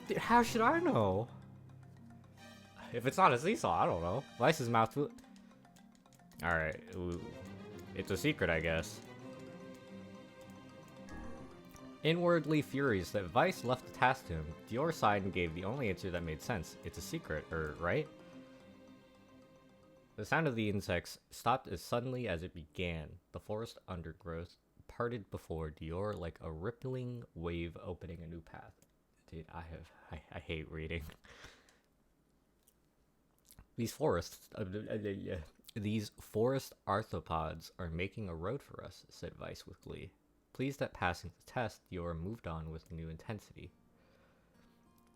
Dude, how should I know? If it's not a seesaw, I don't know. Vice's mouth flew... Alright, it's a secret, I guess. Inwardly furious that Vice left the task to him, Dior sighed and gave the only answer that made sense. It's a secret, right? The sound of the insects stopped as suddenly as it began. The forest undergrowth parted before Dior like a rippling wave opening a new path. Dude, I hate reading. These forest arthropods are making a road for us, said Vice with glee. Pleased at passing the test, Dior moved on with new intensity.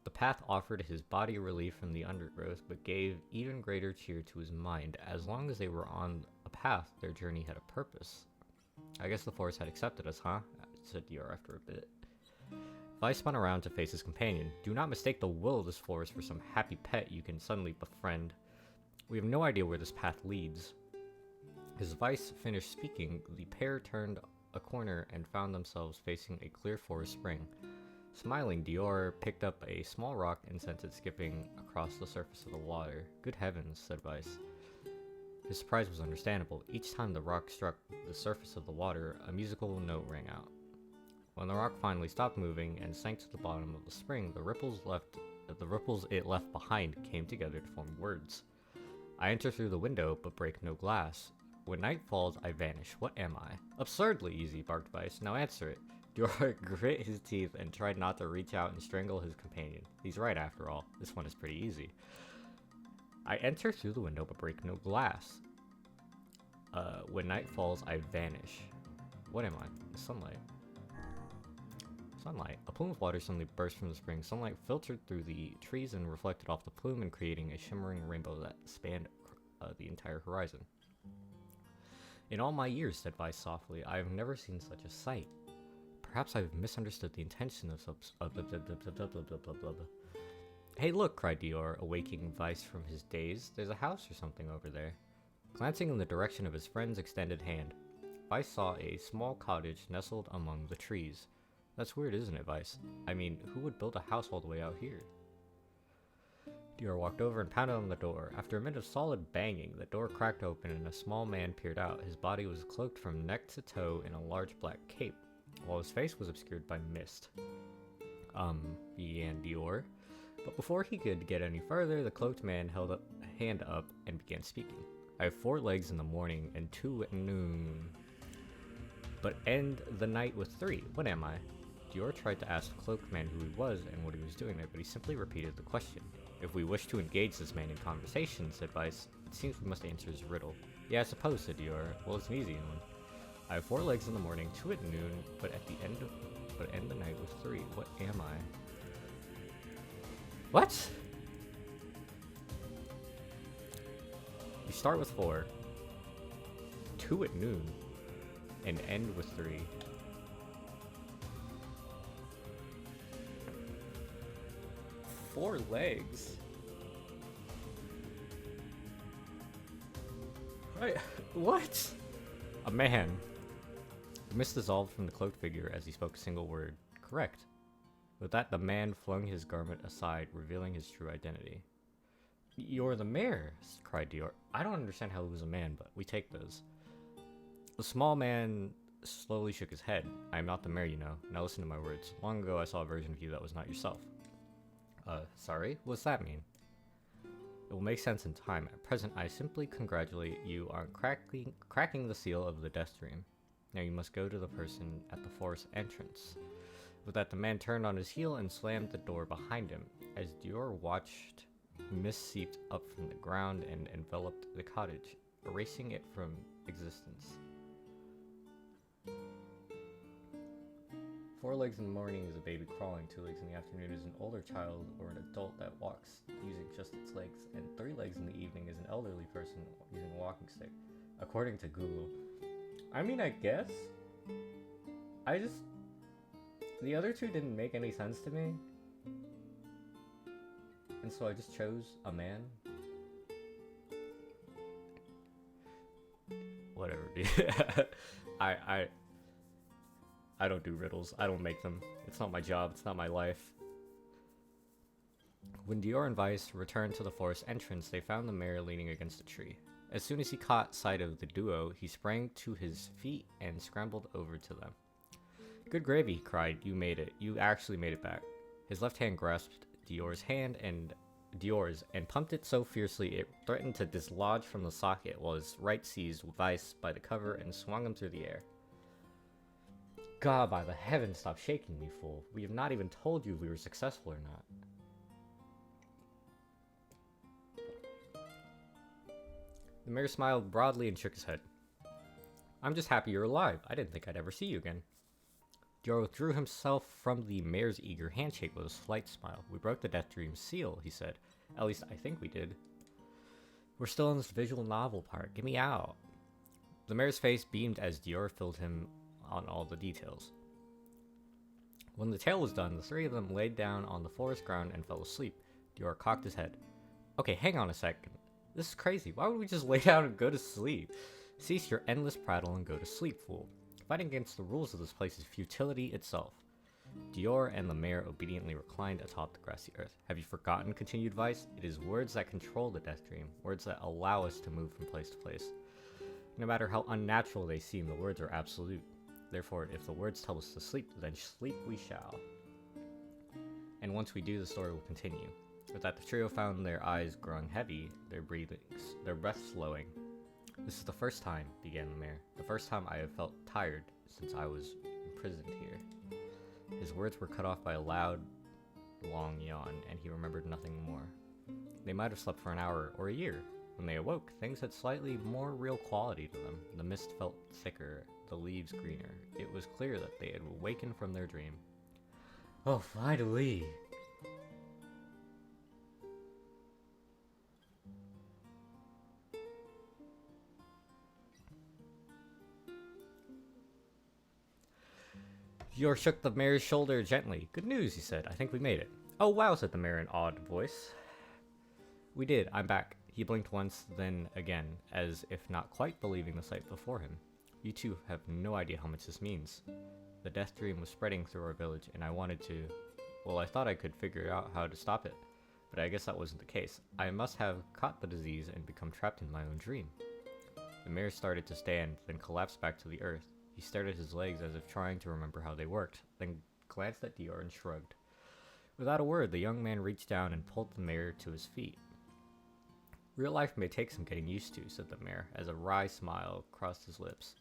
The path offered his body relief from the undergrowth, but gave even greater cheer to his mind. As long as they were on a path, their journey had a purpose. I guess the forest had accepted us, huh? Said Dior after a bit. Vice spun around to face his companion. Do not mistake the will of this forest for some happy pet you can suddenly befriend. We have no idea where this path leads. As Vice finished speaking, the pair turned a corner and found themselves facing a clear forest spring. Smiling, Dior picked up a small rock and sent it skipping across the surface of the water. Good heavens, said Vice. His surprise was understandable. Each time the rock struck the surface of the water, a musical note rang out. When the rock finally stopped moving and sank to the bottom of the spring, the ripples it left behind came together to form words. I enter through the window, but break no glass. When night falls, I vanish. What am I? Absurdly easy, barked Vice. Now answer it. Dior grit his teeth and tried not to reach out and strangle his companion. He's right, after all. This one is pretty easy. I enter through the window, but break no glass. When night falls, I vanish. What am I? The sunlight. Sunlight. A plume of water suddenly burst from the spring. Sunlight filtered through the trees and reflected off the plume and creating a shimmering rainbow that spanned the entire horizon. In all my years, said Vice softly, I have never seen such a sight. Perhaps I've misunderstood the intention of Hey look, cried Dior, awaking Vice from his daze. There's a house or something over there. Glancing in the direction of his friend's extended hand, Vice saw a small cottage nestled among the trees. That's weird, isn't it, Vice? I mean, who would build a house all the way out here? Dior walked over and pounded on the door. After a minute of solid banging, the door cracked open and a small man peered out. His body was cloaked from neck to toe in a large black cape, while his face was obscured by mist. Began Dior. But before he could get any further, the cloaked man held a hand up and began speaking. I have 4 legs in the morning and 2 at noon, but end the night with 3. What am I? Dior tried to ask the cloaked man who he was and what he was doing there, but he simply repeated the question. If we wish to engage this man in conversation, said Vice, it seems we must answer his riddle. Yeah, I suppose, said Dior. Well, it's an easy one. I have 4 legs in the morning, 2 at noon, but end the night with 3. What am I? What? You start with 4, 2 at noon, and end with 3. Four legs? What? A man. The mist dissolved from the cloaked figure as he spoke a single word. Correct. With that, the man flung his garment aside, revealing his true identity. You're the mayor, cried Dior. I don't understand how he was a man, but we take those. The small man slowly shook his head. I am not the mayor, you know. Now listen to my words. Long ago, I saw a version of you that was not yourself. Sorry? What's that mean? It will make sense in time. At present, I simply congratulate you on cracking the seal of the Death Dream. Now you must go to the person at the forest entrance. With that, the man turned on his heel and slammed the door behind him. As Dior watched, mist seeped up from the ground and enveloped the cottage, erasing it from existence. 4 legs in the morning is a baby crawling, 2 legs in the afternoon is an older child or an adult that walks using just its legs, and 3 legs in the evening is an elderly person using a walking stick, according to Google. I mean, I guess. The other two didn't make any sense to me. And so I just chose a man. Whatever, dude. I don't do riddles. I don't make them. It's not my job. It's not my life. When Dior and Vice returned to the forest entrance, they found the mayor leaning against a tree. As soon as he caught sight of the duo, he sprang to his feet and scrambled over to them. Good gravy, he cried. You made it. You actually made it back. His left hand grasped Dior's hand and pumped it so fiercely it threatened to dislodge from the socket, while his right seized Vice by the cover and swung him through the air. God, by the heavens, stop shaking me, fool. We have not even told you if we were successful or not. The mayor smiled broadly and shook his head. I'm just happy you're alive. I didn't think I'd ever see you again. Dior withdrew himself from the mayor's eager handshake with a slight smile. We broke the Death Dream's seal, he said. At least I think we did. We're still in this visual novel part. Get me out. The mayor's face beamed as Dior filled him on all the details. When the tale was done, the three of them laid down on the forest ground and fell asleep. Dior cocked his head. Okay, hang on a second. This is crazy. Why would we just lay down and go to sleep? Cease your endless prattle and go to sleep, fool. Fighting against the rules of this place is futility itself. Dior and the mayor obediently reclined atop the grassy earth. Have you forgotten, continued Vice? It is words that control the Death Dream, words that allow us to move from place to place. No matter how unnatural they seem, the words are absolute. Therefore, if the words tell us to sleep, then sleep we shall. And once we do, the story will continue. With that, the trio found their eyes growing heavy, their breath slowing. This is the first time, began the mayor, the first time I have felt tired since I was imprisoned here. His words were cut off by a loud, long yawn, and he remembered nothing more. They might have slept for an hour or a year. When they awoke, things had slightly more real quality to them. The mist felt thicker, the leaves greener. It was clear that they had awakened from their dream. Oh, finally! Dior shook the mayor's shoulder gently. Good news, he said. I think we made it. Oh wow, said the mayor in an awed voice. We did. I'm back. He blinked once, then again, as if not quite believing the sight before him. You two have no idea how much this means. The Death Dream was spreading through our village, and I wanted to... Well, I thought I could figure out how to stop it, but I guess that wasn't the case. I must have caught the disease and become trapped in my own dream. The mayor started to stand, then collapsed back to the earth. He stared at his legs as if trying to remember how they worked, then glanced at Dior and shrugged. Without a word, the young man reached down and pulled the mayor to his feet. Real life may take some getting used to, said the mayor, as a wry smile crossed his lips.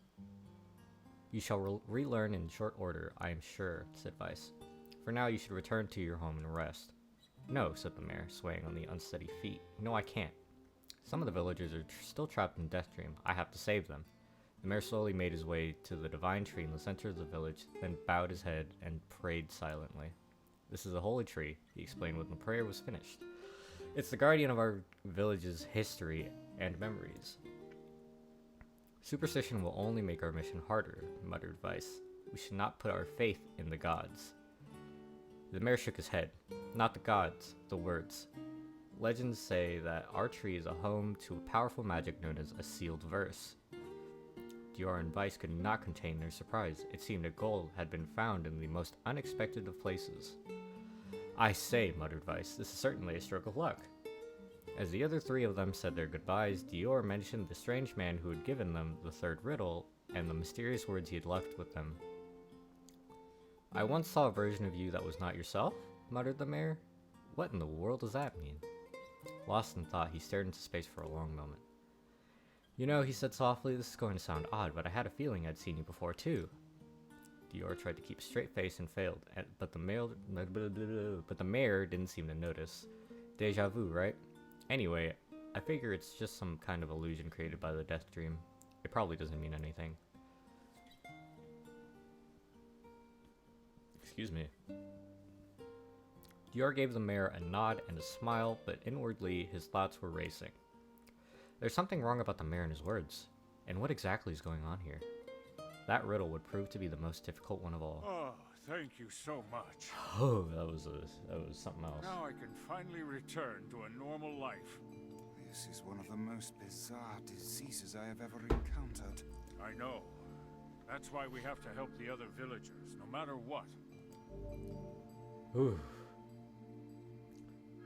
You shall relearn in short order, I am sure, said Vice. For now, you should return to your home and rest. No, said the mayor, swaying on the unsteady feet. No, I can't. Some of the villagers are still trapped in Death Dream. I have to save them. The mayor slowly made his way to the divine tree in the center of the village, then bowed his head and prayed silently. This is a holy tree, he explained when the prayer was finished. It's the guardian of our village's history and memories. Superstition will only make our mission harder, muttered Vice. We should not put our faith in the gods. The mayor shook his head. Not the gods, the words. Legends say that our tree is a home to a powerful magic known as a sealed verse. Dior and Vice could not contain their surprise. It seemed a gold had been found in the most unexpected of places. I say, muttered Vice, this is certainly a stroke of luck. As the other three of them said their goodbyes, Dior mentioned the strange man who had given them the third riddle and the mysterious words he had left with them. I once saw a version of you that was not yourself, muttered the mayor. What in the world does that mean? Lost in thought, he stared into space for a long moment. You know, he said softly, this is going to sound odd, but I had a feeling I'd seen you before too. Dior tried to keep a straight face and failed, but the mayor didn't seem to notice. Deja vu, right? Anyway, I figure it's just some kind of illusion created by the death dream. It probably doesn't mean anything. Excuse me. Dior gave the mayor a nod and a smile, but inwardly his thoughts were racing. There's something wrong about the mayor and his words. And what exactly is going on here? That riddle would prove to be the most difficult one of all. Oh, thank you so much. Oh, that was something else. Now I can finally return to a normal life. This is one of the most bizarre diseases I have ever encountered. I know. That's why we have to help the other villagers, no matter what. Ooh.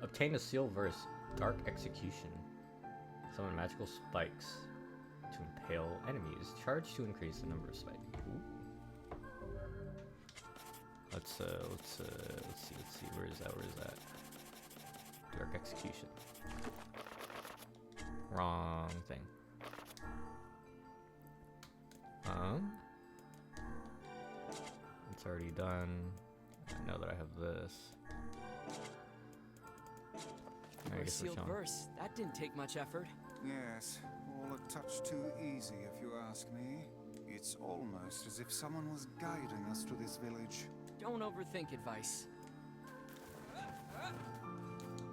Obtain a seal verse, Dark Execution. Summon magical spikes to impale enemies. Charge to increase the number of spikes. Ooh. Let's see. Where is that? Dark Execution. Wrong thing. It's already done. I know that I have this. For a sealed verse, that didn't take much effort. Yes, all a touch too easy if you ask me. It's almost as if someone was guiding us to this village. Don't overthink advice.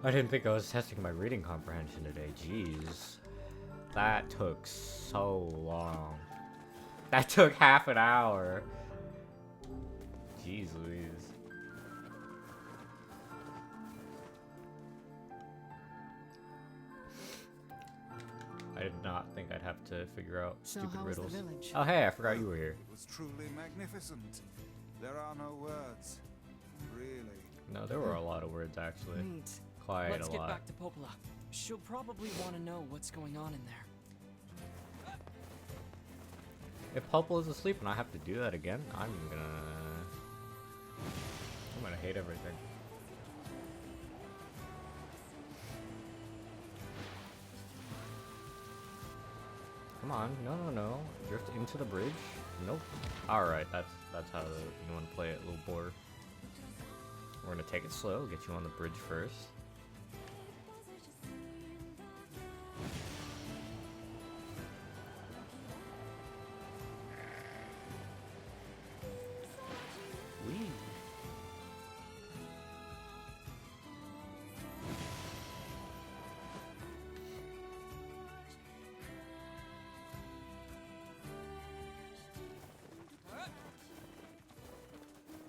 I didn't think I was testing my reading comprehension today. Jeez. That took so long. That took half an hour. Jeez Louise. I did not think I'd have to figure out stupid riddles. Oh hey, I forgot you were here. It was truly magnificent. There are no words. Really. No, there were a lot of words actually. Neat. Quite Let's a get lot. back to Popola. She'll probably want to know what's going on in there. If Popol is asleep and I have to do that again, I'm gonna hate everything. Come on, no. Drift into the bridge? Nope. Alright, that's how you want to play it, little boar. We're gonna take it slow, get you on the bridge first. Whee!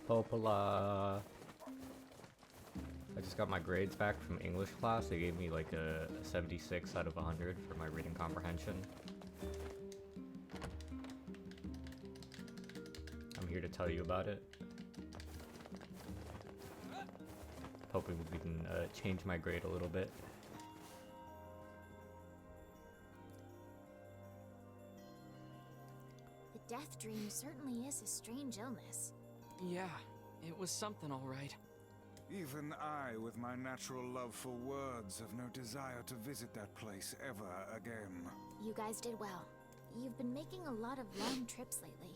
Popola. I just got my grades back from English class. They gave me like a 76 out of 100 for my reading comprehension. I'm here to tell you about it. Hoping we can change my grade a little bit. The death dream certainly is a strange illness. Yeah, it was something all right. Even I, with my natural love for words, have no desire to visit that place ever again. You guys did well. You've been making a lot of long trips lately.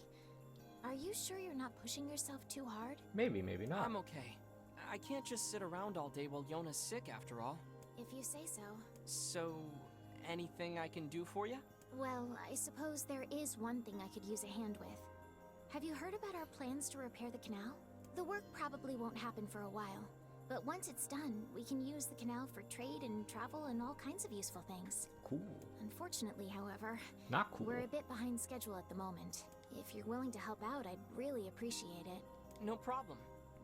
Are you sure you're not pushing yourself too hard? Maybe, maybe not. I'm okay. I can't just sit around all day while Yona's sick after all. If you say so. So, anything I can do for you? Well, I suppose there is one thing I could use a hand with. Have you heard about our plans to repair the canal? The work probably won't happen for a while, but once it's done, we can use the canal for trade and travel and all kinds of useful things. Cool. Unfortunately, however, Not cool. we're a bit behind schedule at the moment. If you're willing to help out, I'd really appreciate it. No problem.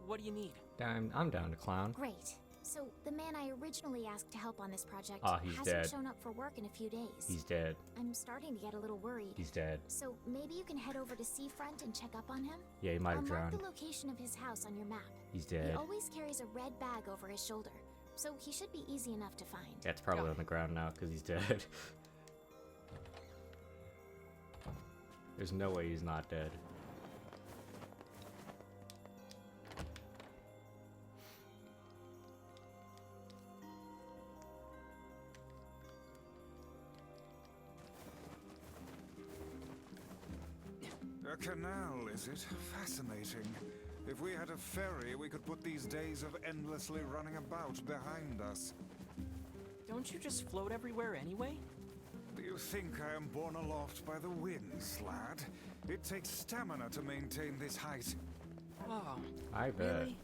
What do you need? I'm down to clown. Great. So, the man I originally asked to help on this project He's hasn't dead. shown up for work in a few days. He's dead. I'm starting to get a little worried. He's dead. So, maybe you can head over to Seafront and check up on him? Yeah, he might I'll have mark drowned. the location of his house on your map. He's He dead. always carries a red bag over his shoulder, so he should be easy enough to find. Yeah, it's probably on the ground now because he's dead. There's no way he's not dead. A canal, is it? Fascinating. If we had a ferry, we could put these days of endlessly running about behind us. Don't you just float everywhere anyway? Do you think I am borne aloft by the winds, lad? It takes stamina to maintain this height. Oh, I bet. really?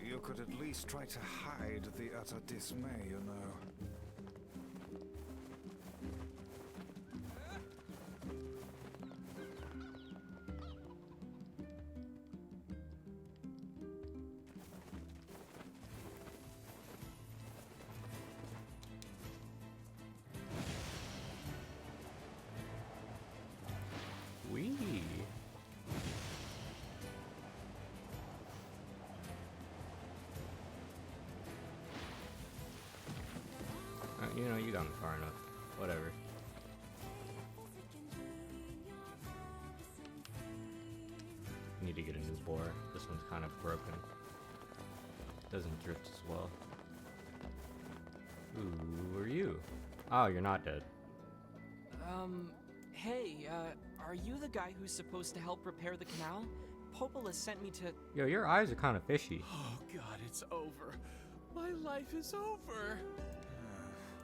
You could at least try to hide the utter dismay, you know. Wee. You know, you got me far enough. Whatever. Need to get a new bore. This one's kind of broken. Doesn't drift as well. Who are you? Oh, you're not dead. Hey, are you the guy who's supposed to help repair the canal? Popola sent me to... Yo, your eyes are kind of fishy. Oh god, it's over. My life is over.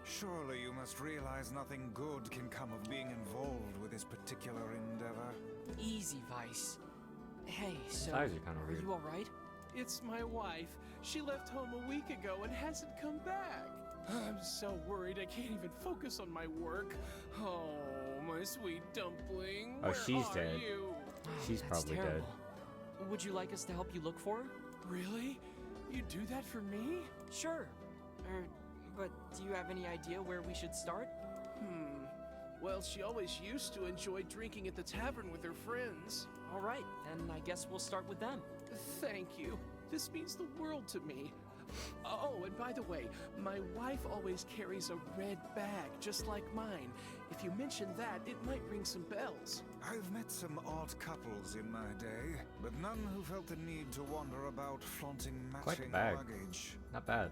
Surely you must realize nothing good can come of being involved with this particular endeavor. Easy, Vice. Hey, so, eyes are kinda weird. you alright? It's my wife. She left home a week ago and hasn't come back. I'm so worried I can't even focus on my work. Oh, my sweet dumpling. Oh, Where she's are dead. you? She's That's probably terrible. dead. Would you like us to help you look for her? Really? You do that for me? Sure. But do you have any idea where we should start? Well, she always used to enjoy drinking at the tavern with her friends. Alright, then I guess we'll start with them. Thank you. This means the world to me. Oh, and by the way, my wife always carries a red bag, just like mine. If you mention that, it might ring some bells. I've met some odd couples in my day, but none who felt the need to wander about flaunting Quite the matching bag. luggage. Not bad.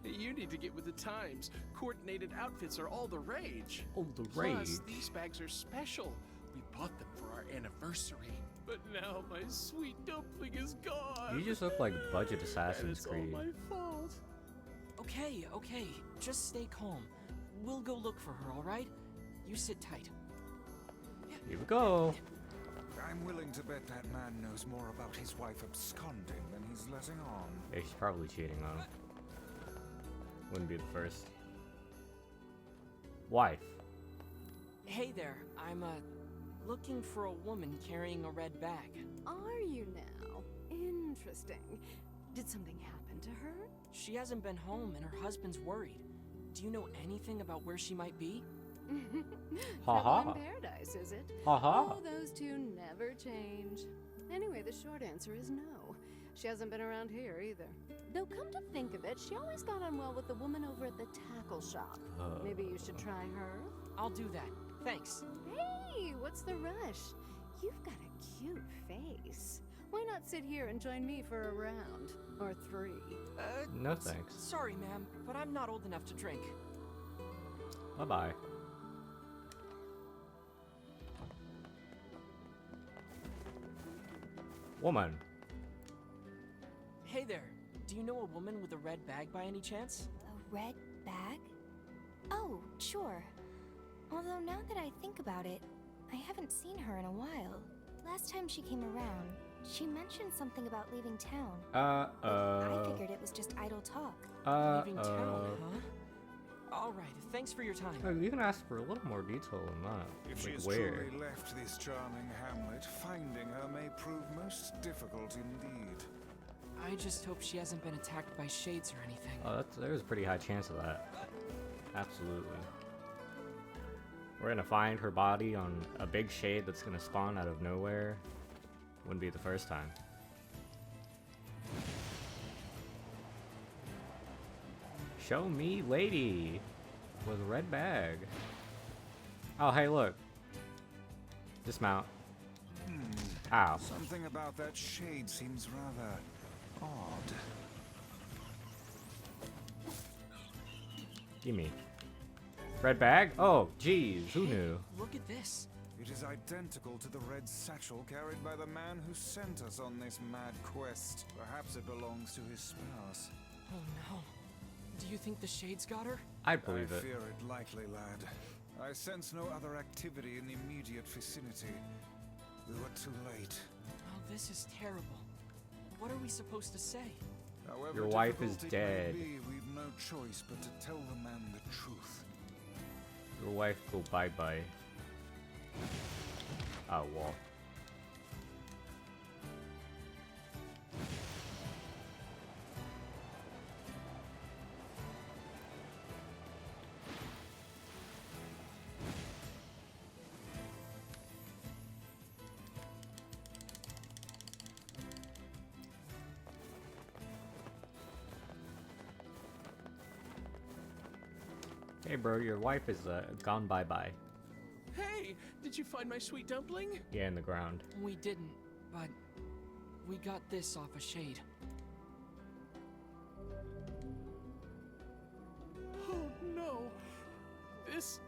You need to get with the times. Coordinated outfits are all the rage. Oh, the Plus, rage. these bags are special. We bought them for our anniversary. But now my sweet dumpling is gone. You just look like budget And Assassin's it's all Creed. my fault. Okay, just stay calm. We'll go look for her, alright? You sit tight. Here we go. I'm willing to bet that man knows more about his wife absconding than he's letting on. Yeah, she's probably cheating on him. Wouldn't be the first. Wife. Hey there, I'm, looking for a woman carrying a red bag. Are you now? Interesting. Did something happen to her? She hasn't been home and her husband's worried. Do you know anything about where she might be? Ha ha. Trouble in paradise, is it? Ha ha. Oh, those two never change. Anyway, the short answer is no. She hasn't been around here either. Though come to think of it, she always got on well with the woman over at the tackle shop. Maybe you should try her? I'll do that. Thanks. Hey, what's the rush? You've got a cute face. Why not sit here and join me for a round? Or three? No thanks. Sorry, ma'am, but I'm not old enough to drink. Bye-bye. Woman. Hey there, do you know a woman with a red bag by any chance? A red bag? Oh, sure. Although now that I think about it, I haven't seen her in a while. Last time she came around, she mentioned something about leaving town. I figured it was just idle talk. Leaving town, huh? Alright, thanks for your time. Oh, you can ask for a little more detail than that. If she Like has where? truly left this charming hamlet, finding her may prove most difficult indeed. I just hope she hasn't been attacked by shades or anything. Oh, there's a pretty high chance of that. Absolutely. We're gonna find her body on a big shade that's gonna spawn out of nowhere. Wouldn't be the first time. Show me lady with a red bag. Oh, hey, look. Dismount. Ow. Something about that shade seems rather odd. Gimme. Red bag? Oh, geez, who knew? Look at this. It is identical to the red satchel carried by the man who sent us on this mad quest. Perhaps it belongs to his spouse. Oh no. Do you think the shades got her? I believe I it. fear it likely, lad. I sense no other activity in the immediate vicinity. We were too late. Oh, this is terrible. What are we supposed to say? However Your wife is difficult it may dead. be, we've no choice but to tell the man the truth. Your wife go bye-bye. Oh, wall. Hey bro, your wife is gone bye-bye. Hey, did you find my sweet dumpling? Yeah, in the ground. We didn't, but we got this off a shade. Oh no. This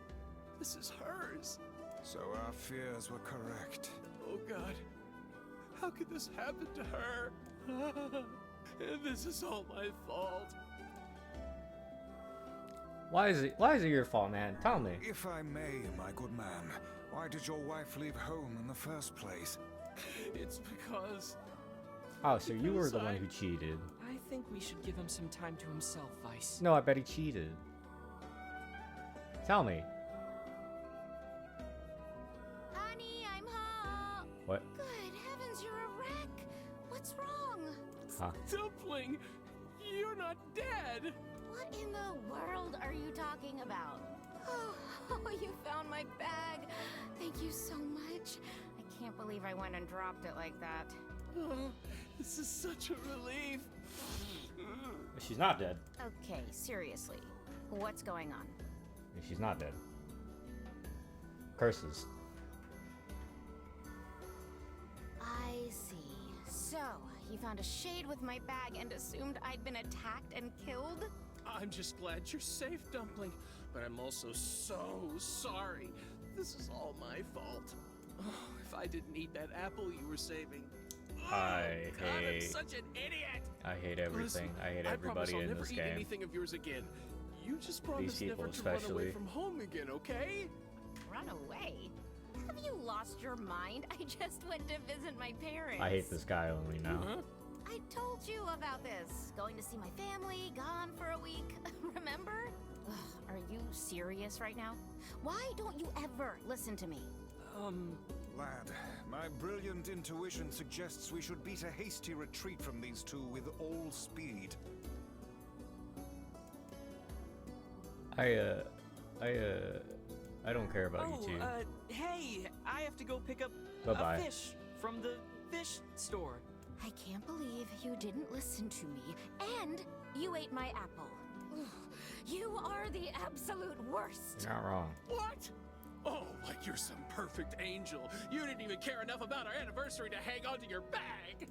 is hers. So our fears were correct. Oh god. How could this happen to her? This is all my fault. Why is it your fault, man? Tell me. If I may, my good man, why did your wife leave home in the first place? It's because... Oh, so you were the one who cheated. I think we should give him some time to himself, Vice. No, I bet he cheated. Tell me. Honey, I'm home. What? Good heavens, you're a wreck. What's wrong? Huh. Dumpling, you're not dead. What in the world are you talking about? Oh, you found my bag. Thank you so much. I can't believe I went and dropped it like that. Oh, this is such a relief. She's not dead. Okay, seriously. What's going on? She's not dead. Curses. I see. So, you found a shade with my bag and assumed I'd been attacked and killed? I'm just glad you're safe, Dumpling, but I'm also so sorry. This is all my fault. Oh, if I didn't eat that apple you were saving. I God, I'm hate. such an idiot. I hate everything. Listen, I hate I promise everybody I'll in never this eat game. anything of yours again. You just promise people never to run away especially. from home again, okay? Run away? Have you lost your mind? I just went to visit my parents. I hate this guy only now. I told you about this. Going to see my family, gone for a week. Remember? Ugh, are you serious right now? Why don't you ever listen to me? Lad, my brilliant intuition suggests we should beat a hasty retreat from these two with all speed. I don't care about you two. Hey, I have to go pick up Bye-bye. a fish from the fish store. I can't believe you didn't listen to me, and you ate my apple. Ugh, you are the absolute worst. You're not wrong. What? Oh, like you're some perfect angel. You didn't even care enough about our anniversary to hang on to your bag.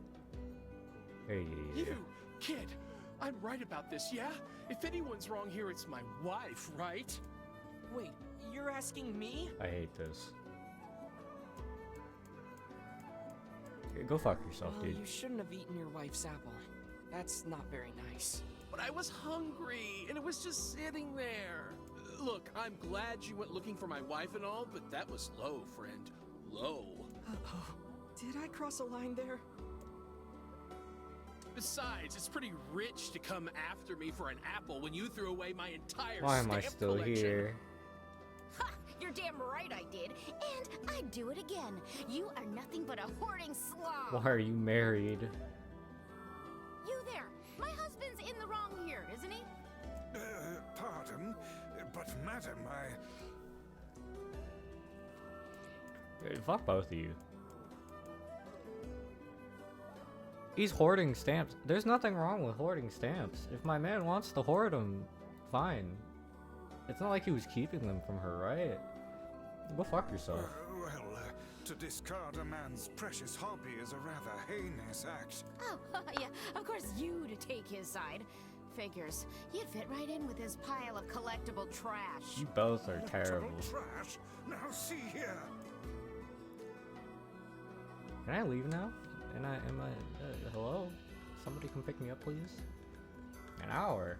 Hey. You, kid, I'm right about this, yeah? If anyone's wrong here, it's my wife, right? Wait, you're asking me? I hate this. Go fuck yourself, Well, dude. you shouldn't have eaten your wife's apple. That's not very nice. But I was hungry, and it was just sitting there. Look, I'm glad you went looking for my wife and all, but that was low, friend. Low. Uh-oh. Did I cross a line there? Besides, it's pretty rich to come after me for an apple when you threw away my entire Why am I stamp still collection. here? Ha! You're damn right I did, and I'd do it again. You are nothing but a hoarding slob. Why are you married? You Pardon, but madam, Fuck both of you. He's hoarding stamps. There's nothing wrong with hoarding stamps. If my man wants to hoard them, fine. It's not like he was keeping them from her, right? Go fuck yourself. To discard a man's precious hobby is a rather heinous act. Oh, yeah, of course you to take his side. Figures. You'd fit right in with his pile of collectible trash. You both are terrible. Trash? Now see here. Can I leave now? Hello? Somebody come pick me up, please? An hour?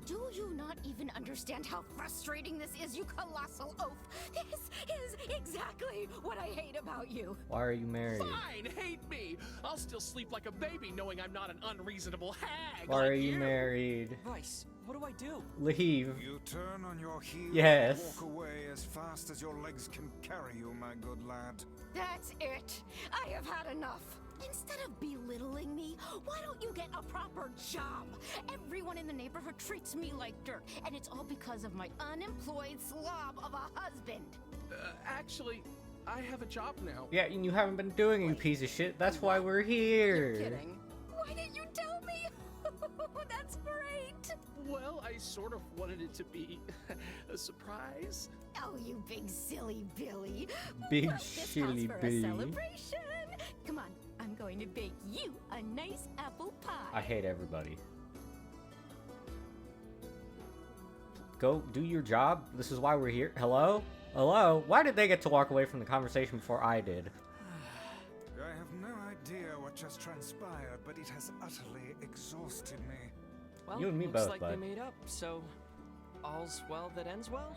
Do you not even understand how frustrating this is, you colossal oaf? This is exactly what I hate about you. Why are you married? Fine, hate me. I'll still sleep like a baby knowing I'm not an unreasonable hag. Why like are you married? Rice, what do I do? Leave. You turn on your heel Yes. and walk away as fast as your legs can carry you, my good lad. That's it. I have had enough. Instead of belittling me, why don't you get a proper job? Everyone in the neighborhood treats me like dirt, and it's all because of my unemployed slob of a husband. Actually, I have a job now. Yeah, and you haven't been doing it, you piece of shit. That's why we're here. You're kidding. Why didn't you tell me? That's great. Well, I sort of wanted it to be a surprise. Oh, you big silly Billy. Big What's this silly house for Billy. a celebration? Come on, I'm going to bake you a nice apple pie. I hate everybody. Go do your job. This is why we're here. Hello? Hello? Why did they get to walk away from the conversation before I did? I have no idea what just transpired, but it has utterly exhausted me. Well, You and me looks both, like bud. they made up, so all's well that ends well?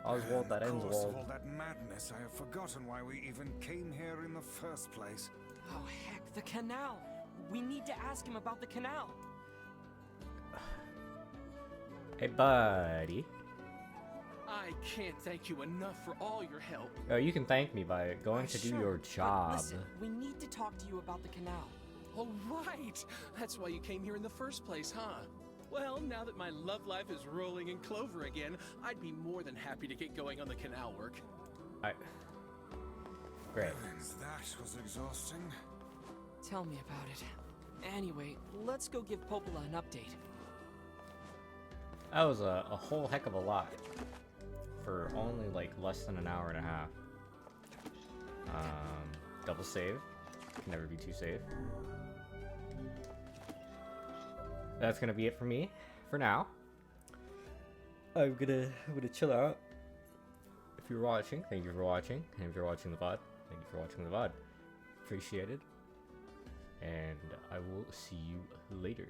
All's well that ends Of course, well. of all that madness, I have forgotten why we even came here in the first place. Oh heck, the canal! We need to ask him about the canal! Hey, buddy. I can't thank you enough for all your help. Oh, you can thank me by going to do Sure, your but job. Listen, we need to talk to you about the canal. Oh, right. That's why you came here in the first place, huh? Well, now that my love life is rolling in clover again, I'd be more than happy to get going on the canal work. Great. Heavens, that was exhausting. Tell me about it. Anyway, let's go give Popola an update. That was a whole heck of a lot. For only like less than an hour and a half. Double save. Can never be too safe. That's gonna be it for me for now. I'm gonna chill out. If you're watching, thank you for watching. And if you're watching the VOD, thank you for watching the VOD. Appreciate it. And I will see you later.